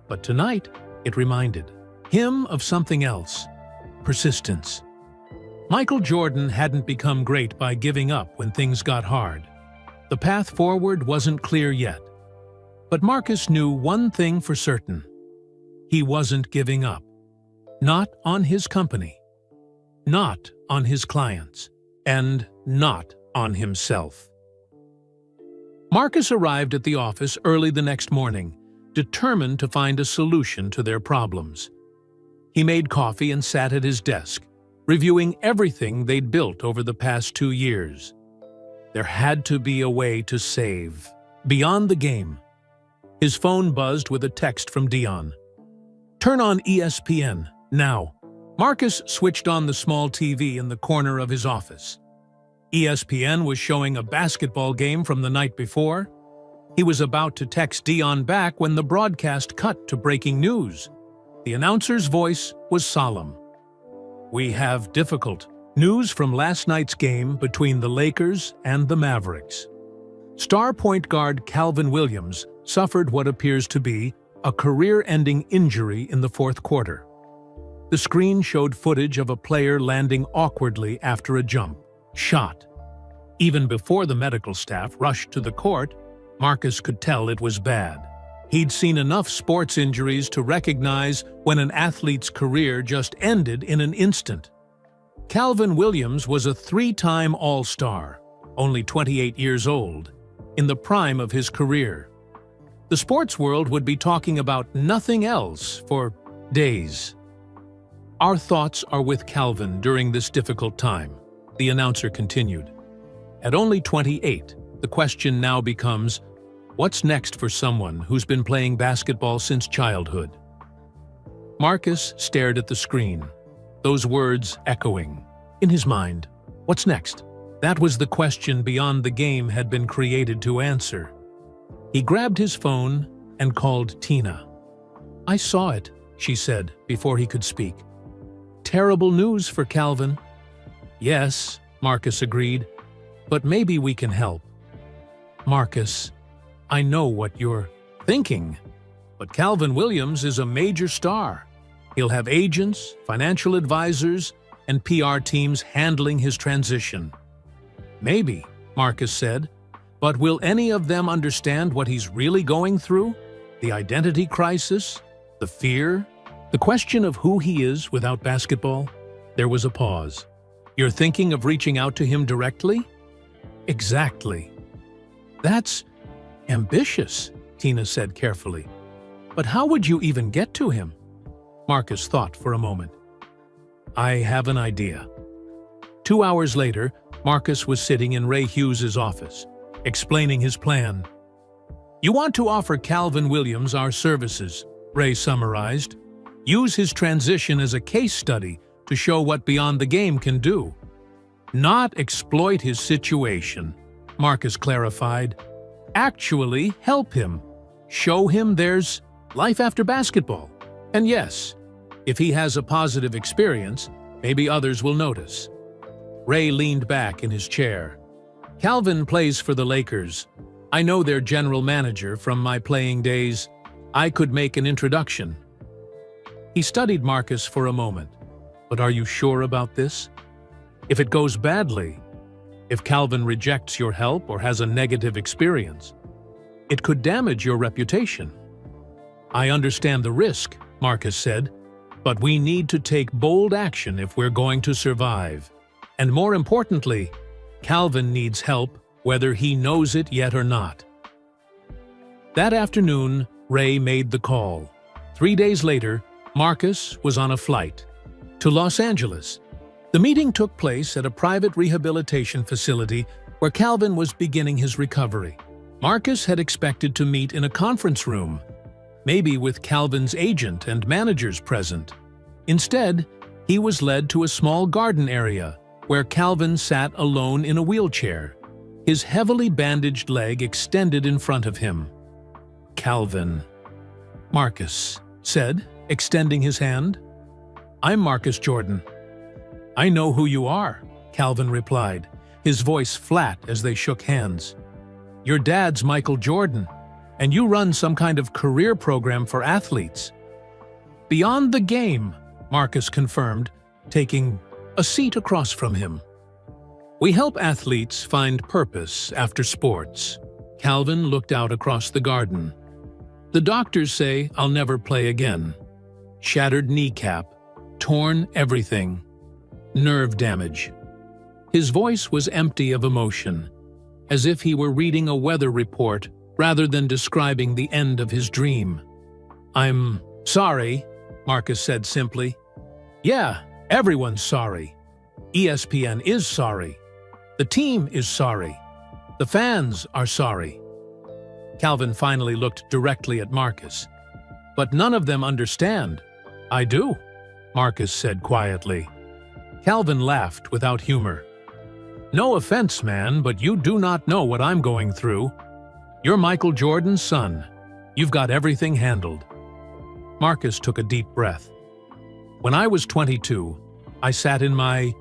But tonight, it reminded him of something else: persistence. Michael Jordan hadn't become great by giving up when things got hard. The path forward wasn't clear yet. But Marcus knew one thing for certain: he wasn't giving up. Not on his company, not on his clients, and not on himself. Marcus arrived at the office early the next morning, determined to find a solution to their problems. He made coffee and sat at his desk, reviewing everything they'd built over the past 2 years. There had to be a way to save, beyond the game. His phone buzzed with a text from Dion. "Turn on ESPN, now." Marcus switched on the small TV in the corner of his office. ESPN was showing a basketball game from the night before. He was about to text Dion back when the broadcast cut to breaking news. The announcer's voice was solemn. "We have difficult news from last night's game between the Lakers and the Mavericks. Star point guard Calvin Williams suffered what appears to be a career-ending injury in the fourth quarter." The screen showed footage of a player landing awkwardly after a jump shot. Even before the medical staff rushed to the court, Marcus could tell it was bad. He'd seen enough sports injuries to recognize when an athlete's career just ended in an instant. Calvin Williams was a 3-time All-Star, only 28 years old, in the prime of his career. The sports world would be talking about nothing else for days. "Our thoughts are with Calvin during this difficult time," the announcer continued. At only 28, the question now becomes, what's next for someone who's been playing basketball since childhood? Marcus stared at the screen, those words echoing. In his mind, what's next? That was the question beyond the game had been created to answer. He grabbed his phone and called Tina. "I saw it," she said before he could speak. "Terrible news for Calvin." "Yes," Marcus agreed, "but maybe we can help." "Marcus, I know what you're thinking, but Calvin Williams is a major star. He'll have agents, financial advisors, and PR teams handling his transition." "Maybe," Marcus said, "but will any of them understand what he's really going through? The identity crisis? The fear? The question of who he is without basketball?" There was a pause. "You're thinking of reaching out to him directly?" "Exactly. That's Ambitious, Tina said carefully. But how would you even get to him? Marcus thought for a moment. I have an idea. 2 hours later, Marcus was sitting in Ray Hughes's office, explaining his plan. You want to offer Calvin Williams our services, Ray summarized. Use his transition as a case study to show what Beyond the Game can do. Not exploit his situation, Marcus clarified. Actually help him. Show him there's life after basketball. And yes, if he has a positive experience, maybe others will notice. Ray leaned back in his chair. Calvin plays for the Lakers. I know their general manager from my playing days. I could make an introduction. He studied Marcus for a moment. But are you sure about this? If it goes badly, if Calvin rejects your help or has a negative experience, it could damage your reputation. I understand the risk, Marcus said, but we need to take bold action if we're going to survive. And more importantly, Calvin needs help whether he knows it yet or not. That afternoon, Ray made the call. 3 days later, Marcus was on a flight to Los Angeles. The meeting took place at a private rehabilitation facility where Calvin was beginning his recovery. Marcus had expected to meet in a conference room, maybe with Calvin's agent and managers present. Instead, he was led to a small garden area where Calvin sat alone in a wheelchair, his heavily bandaged leg extended in front of him. Calvin, Marcus said, extending his hand. I'm Marcus Jordan. I know who you are, Calvin replied, his voice flat as they shook hands. Your dad's Michael Jordan, and you run some kind of career program for athletes. Beyond the Game, Marcus confirmed, taking a seat across from him. We help athletes find purpose after sports. Calvin looked out across the garden. The doctors say I'll never play again. Shattered kneecap, torn everything, nerve damage. His voice was empty of emotion, as if he were reading a weather report rather than describing the end of his dream. I'm sorry, Marcus said simply. Yeah, everyone's sorry. ESPN is sorry. The team is sorry. The fans are sorry. Calvin finally looked directly at Marcus. But none of them understand. I do, Marcus said quietly. Calvin laughed without humor. No offense, man, but you do not know what I'm going through. You're Michael Jordan's son. You've got everything handled. Marcus took a deep breath. When I was 22, I sat in my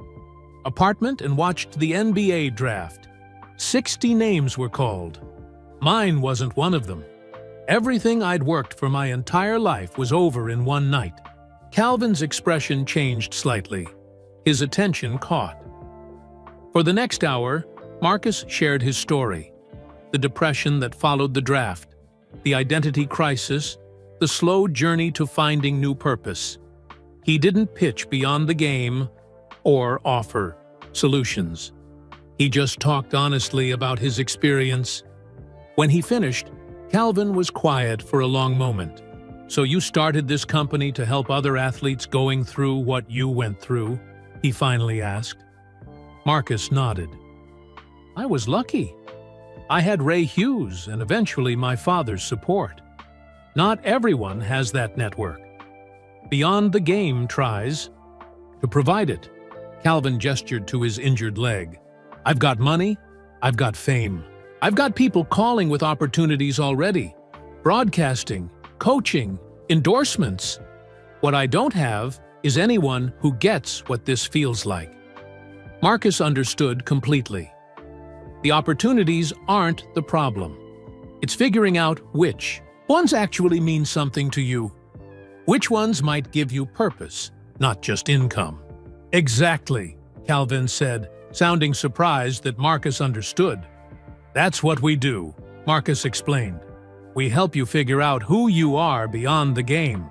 apartment and watched the NBA draft. 60 names were called. Mine wasn't one of them. Everything I'd worked for my entire life was over in one night. Calvin's expression changed slightly. His attention caught. For the next hour, Marcus shared his story. The depression that followed the draft, the identity crisis, the slow journey to finding new purpose. He didn't pitch Beyond the Game or offer solutions. He just talked honestly about his experience. When he finished, Calvin was quiet for a long moment. So you started this company to help other athletes going through what you went through? He finally asked. Marcus nodded. I was lucky. I had Ray Hughes and eventually my father's support. Not everyone has that network. Beyond the Game tries to provide it. Calvin gestured to his injured leg. I've got money. I've got fame. I've got people calling with opportunities already. Broadcasting, coaching, endorsements. What I don't have is anyone who gets what this feels like. Marcus understood completely. The opportunities aren't the problem. It's figuring out which ones actually mean something to you. Which ones might give you purpose, not just income. Exactly, Calvin said, sounding surprised that Marcus understood. That's what we do, Marcus explained. We help you figure out who you are beyond the game.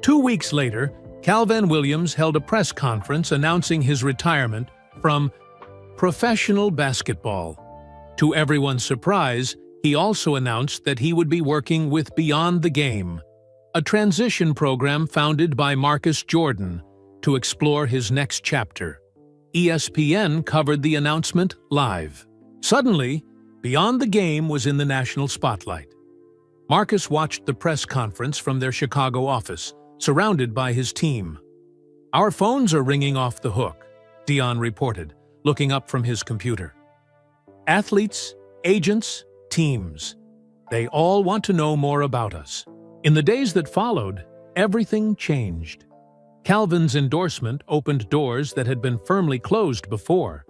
2 weeks later, Calvin Williams held a press conference announcing his retirement from professional basketball. To everyone's surprise, He also announced that he would be working with Beyond the Game, a transition program founded by Marcus Jordan to explore his next chapter. ESPN covered the announcement live. Suddenly, Beyond the Game was in the national spotlight. Marcus watched the press conference from their Chicago office, surrounded by his team. "Our phones are ringing off the hook," Dion reported, looking up from his computer. "Athletes, agents, teams. They all want to know more about us." In the days that followed, everything changed. Calvin's endorsement opened doors that had been firmly closed before.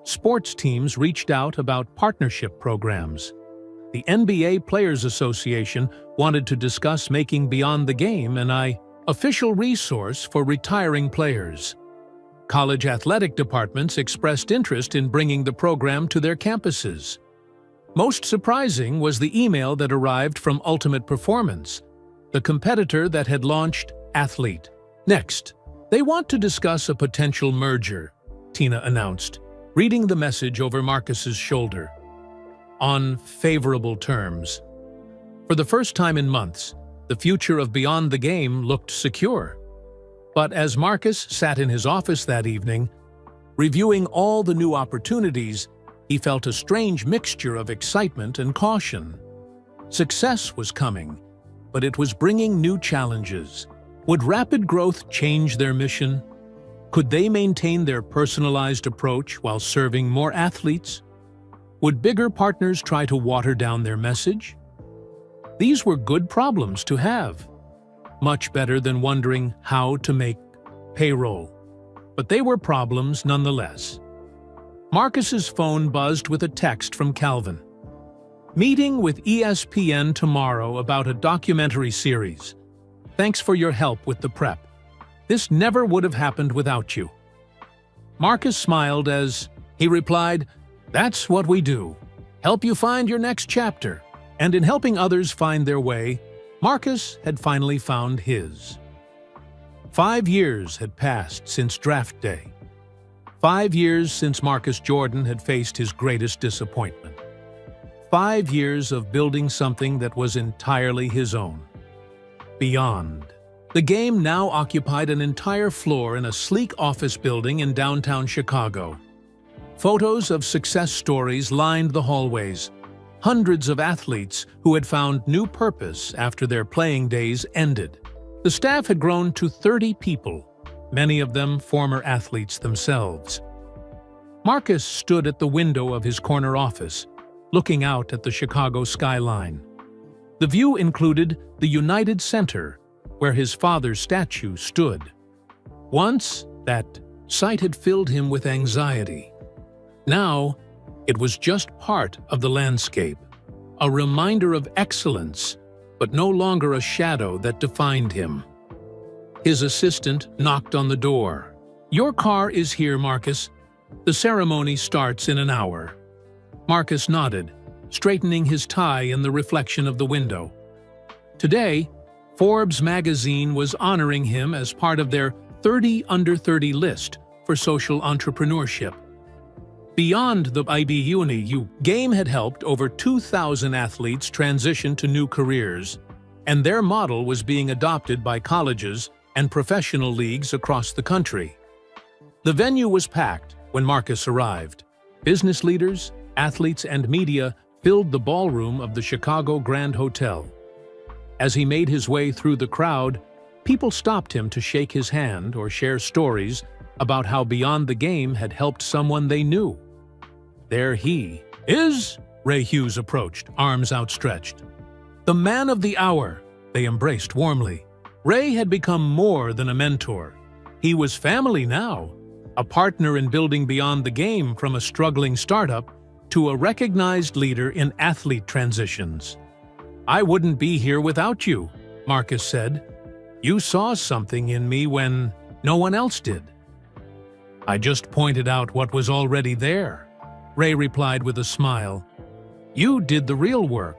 Sports teams reached out about partnership programs. The NBA Players Association wanted to discuss making Beyond the Game an official resource for retiring players. College athletic departments expressed interest in bringing the program to their campuses. Most surprising was the email that arrived from Ultimate Performance, the competitor that had launched Athlete. "Next, they want to discuss a potential merger," Tina announced, reading the message over Marcus's shoulder. "On favorable terms." For the first time in months, the future of Beyond the Game looked secure. But as Marcus sat in his office that evening, reviewing all the new opportunities, he felt a strange mixture of excitement and caution. Success was coming, but it was bringing new challenges. Would rapid growth change their mission? Could they maintain their personalized approach while serving more athletes? Would bigger partners try to water down their message? These were good problems to have. Much better than wondering how to make payroll. But they were problems nonetheless. Marcus's phone buzzed with a text from Calvin. "Meeting with ESPN tomorrow about a documentary series. Thanks for your help with the prep. This never would have happened without you." Marcus smiled as he replied, "That's what we do. Help you find your next chapter." And in helping others find their way, Marcus had finally found his. 5 years had passed since draft day. 5 years since Marcus Jordan had faced his greatest disappointment. 5 years of building something that was entirely his own. Beyond. The Game now occupied an entire floor in a sleek office building in downtown Chicago. Photos of success stories lined the hallways. Hundreds of athletes who had found new purpose after their playing days ended. The staff had grown to 30 people, many of them former athletes themselves. Marcus stood at the window of his corner office, looking out at the Chicago skyline. The view included the United Center, where his father's statue stood. Once, that sight had filled him with anxiety. Now, it was just part of the landscape, a reminder of excellence, but no longer a shadow that defined him. His assistant knocked on the door. "Your car is here, Marcus. The ceremony starts in an hour." Marcus nodded, straightening his tie in the reflection of the window. Today, Forbes magazine was honoring him as part of their 30 Under 30 list for social entrepreneurship. Beyond the IBUNIU Game had helped over 2,000 athletes transition to new careers, and their model was being adopted by colleges and professional leagues across the country. The venue was packed when Marcus arrived. Business leaders, athletes, and media filled the ballroom of the Chicago Grand Hotel. As he made his way through the crowd, people stopped him to shake his hand or share stories about how Beyond the Game had helped someone they knew. "There he is," Ray Hughes approached, arms outstretched. "The man of the hour," they embraced warmly. Ray had become more than a mentor. He was family now, a partner in building Beyond the Game from a struggling startup to a recognized leader in athlete transitions. "I wouldn't be here without you," Marcus said. "You saw something in me when no one else did." "I just pointed out what was already there," Ray replied with a smile. "You did the real work."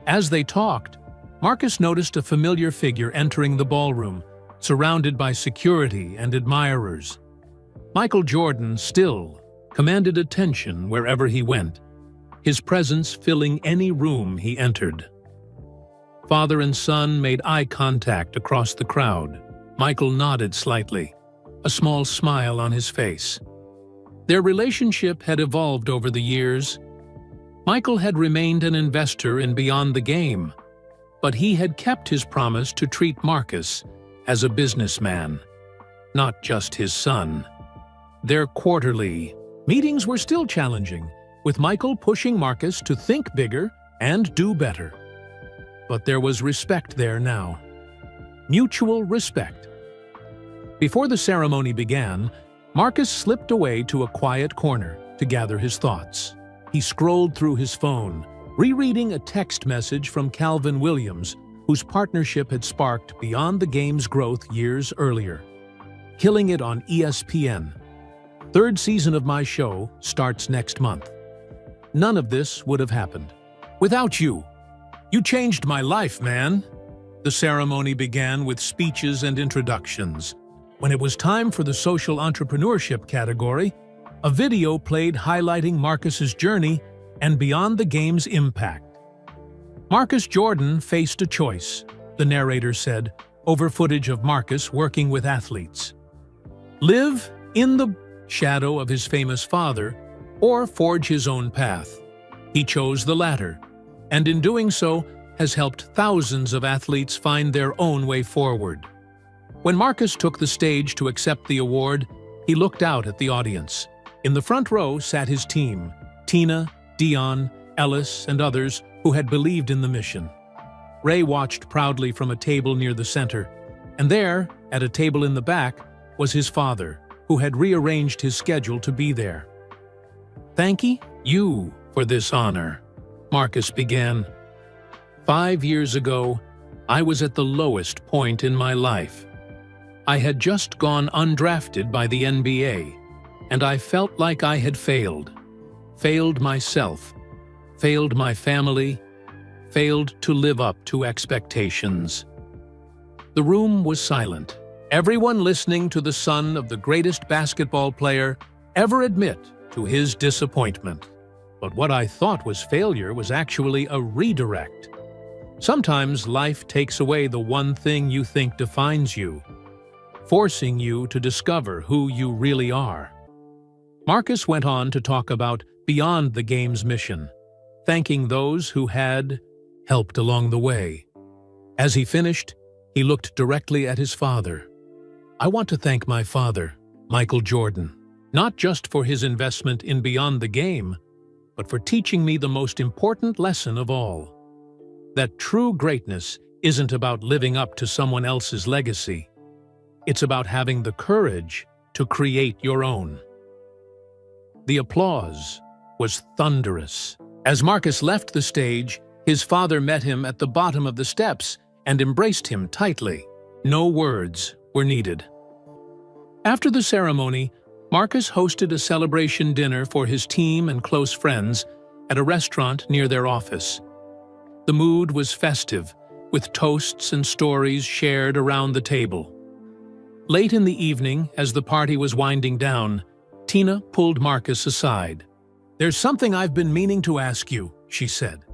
As they talked, Marcus noticed a familiar figure entering the ballroom, surrounded by security and admirers. Michael Jordan still commanded attention wherever he went. his presence filling any room he entered. Father and son made eye contact across the crowd. Michael nodded slightly, a small smile on his face. Their relationship had evolved over the years. Michael had remained an investor in Beyond the Game, but he had kept his promise to treat Marcus as a businessman, not just his son. Their quarterly meetings were still challenging, with Michael pushing Marcus to think bigger and do better. But there was respect there now. Mutual respect. Before the ceremony began, Marcus slipped away to a quiet corner to gather his thoughts. He scrolled through his phone, rereading a text message from Calvin Williams, whose partnership had sparked Beyond the Game's growth years earlier. Killing it on ESPN. Third season of my show starts next month. None of this would have happened without you. You changed my life, man. The ceremony began with speeches and introductions. When it was time for the social entrepreneurship category, a video played highlighting Marcus's journey and Beyond the Game's impact. Marcus Jordan faced a choice, the narrator said, over footage of Marcus working with athletes. Live in the shadow of his famous father, or forge his own path. He chose the latter, and in doing so, has helped thousands of athletes find their own way forward. When Marcus took the stage to accept the award, he looked out at the audience. In the front row sat his team, Tina, Dion, Ellis, and others who had believed in the mission. Ray watched proudly from a table near the center, and there, at a table in the back, was his father, who had rearranged his schedule to be there. "Thank you for this honor," Marcus began. 5 years ago, I was at the lowest point in my life. I had just gone undrafted by the NBA, and I felt like I had failed. Failed myself, failed my family, failed to live up to expectations. The room was silent, everyone listening to the son of the greatest basketball player ever admit to his disappointment. But what I thought was failure was actually a redirect. Sometimes life takes away the one thing you think defines you, forcing you to discover who you really are. Marcus went on to talk about Beyond the Game's mission, thanking those who had helped along the way. As he finished, he looked directly at his father. "I want to thank my father, Michael Jordan, not just for his investment in Beyond the Game, but for teaching me the most important lesson of all. That true greatness isn't about living up to someone else's legacy. It's about having the courage to create your own." The applause was thunderous. As Marcus left the stage, his father met him at the bottom of the steps and embraced him tightly. No words were needed. After the ceremony, Marcus hosted a celebration dinner for his team and close friends at a restaurant near their office. The mood was festive, with toasts and stories shared around the table. Late in the evening, as the party was winding down, Tina pulled Marcus aside. "There's something I've been meaning to ask you," she said.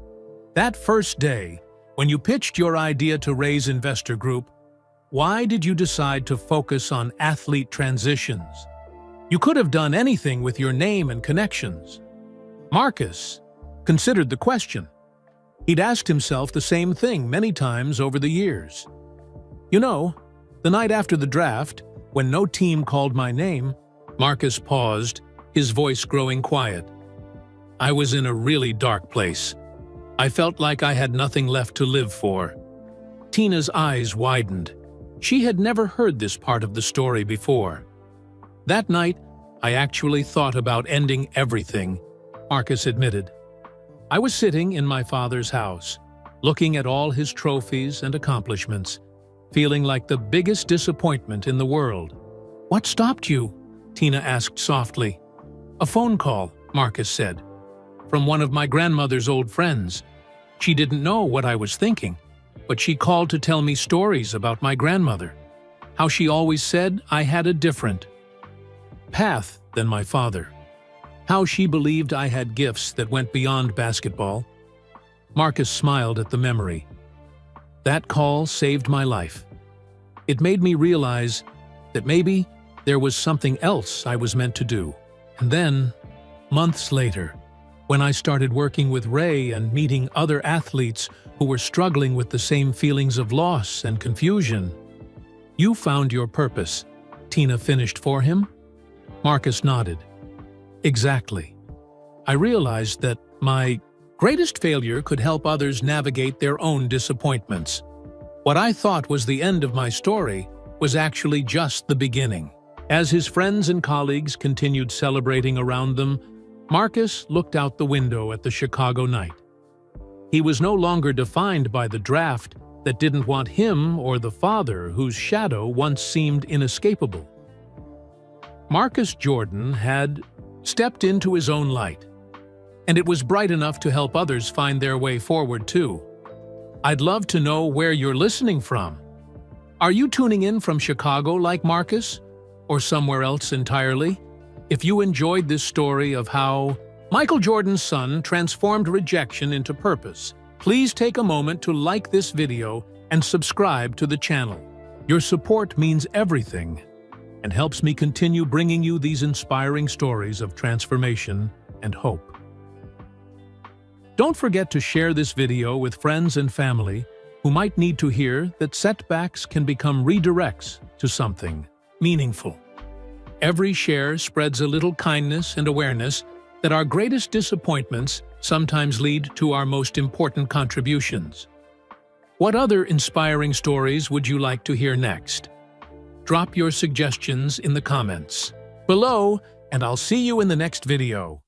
"That first day, when you pitched your idea to Ray's investor group, why did you decide to focus on athlete transitions? You could have done anything with your name and connections." Marcus considered the question. He'd asked himself the same thing many times over the years. "You know, the night after the draft, when no team called my name," Marcus paused, his voice growing quiet. "I was in a really dark place. I felt like I had nothing left to live for." Tina's eyes widened. She had never heard this part of the story before. "That night, I actually thought about ending everything," Marcus admitted. "I was sitting in my father's house, looking at all his trophies and accomplishments, feeling like the biggest disappointment in the world." "What stopped you?" Tina asked softly. "A phone call," Marcus said, "from one of my grandmother's old friends. She didn't know what I was thinking, but she called to tell me stories about my grandmother, how she always said I had a different path than my father. how she believed I had gifts that went beyond basketball. Marcus smiled at the memory. That call saved my life. It made me realize that maybe there was something else I was meant to do. And then, months later, when I started working with Ray and meeting other athletes who were struggling with the same feelings of loss and confusion, "You found your purpose," Tina finished for him. Marcus nodded. Exactly. I realized that my greatest failure could help others navigate their own disappointments. What I thought was the end of my story was actually just the beginning. As his friends and colleagues continued celebrating around them, Marcus looked out the window at the Chicago night. He was no longer defined by the draft that didn't want him or the father whose shadow once seemed inescapable. Marcus Jordan had stepped into his own light, and it was bright enough to help others find their way forward too. I'd love to know where you're listening from. Are you tuning in from Chicago like Marcus, or somewhere else entirely? If you enjoyed this story of how Michael Jordan's son transformed rejection into purpose, please take a moment to like this video and subscribe to the channel. Your support means everything and helps me continue bringing you these inspiring stories of transformation and hope. Don't forget to share this video with friends and family who might need to hear that setbacks can become redirects to something meaningful. Every share spreads a little kindness and awareness that our greatest disappointments sometimes lead to our most important contributions. What other inspiring stories would you like to hear next? Drop your suggestions in the comments below, and I'll see you in the next video.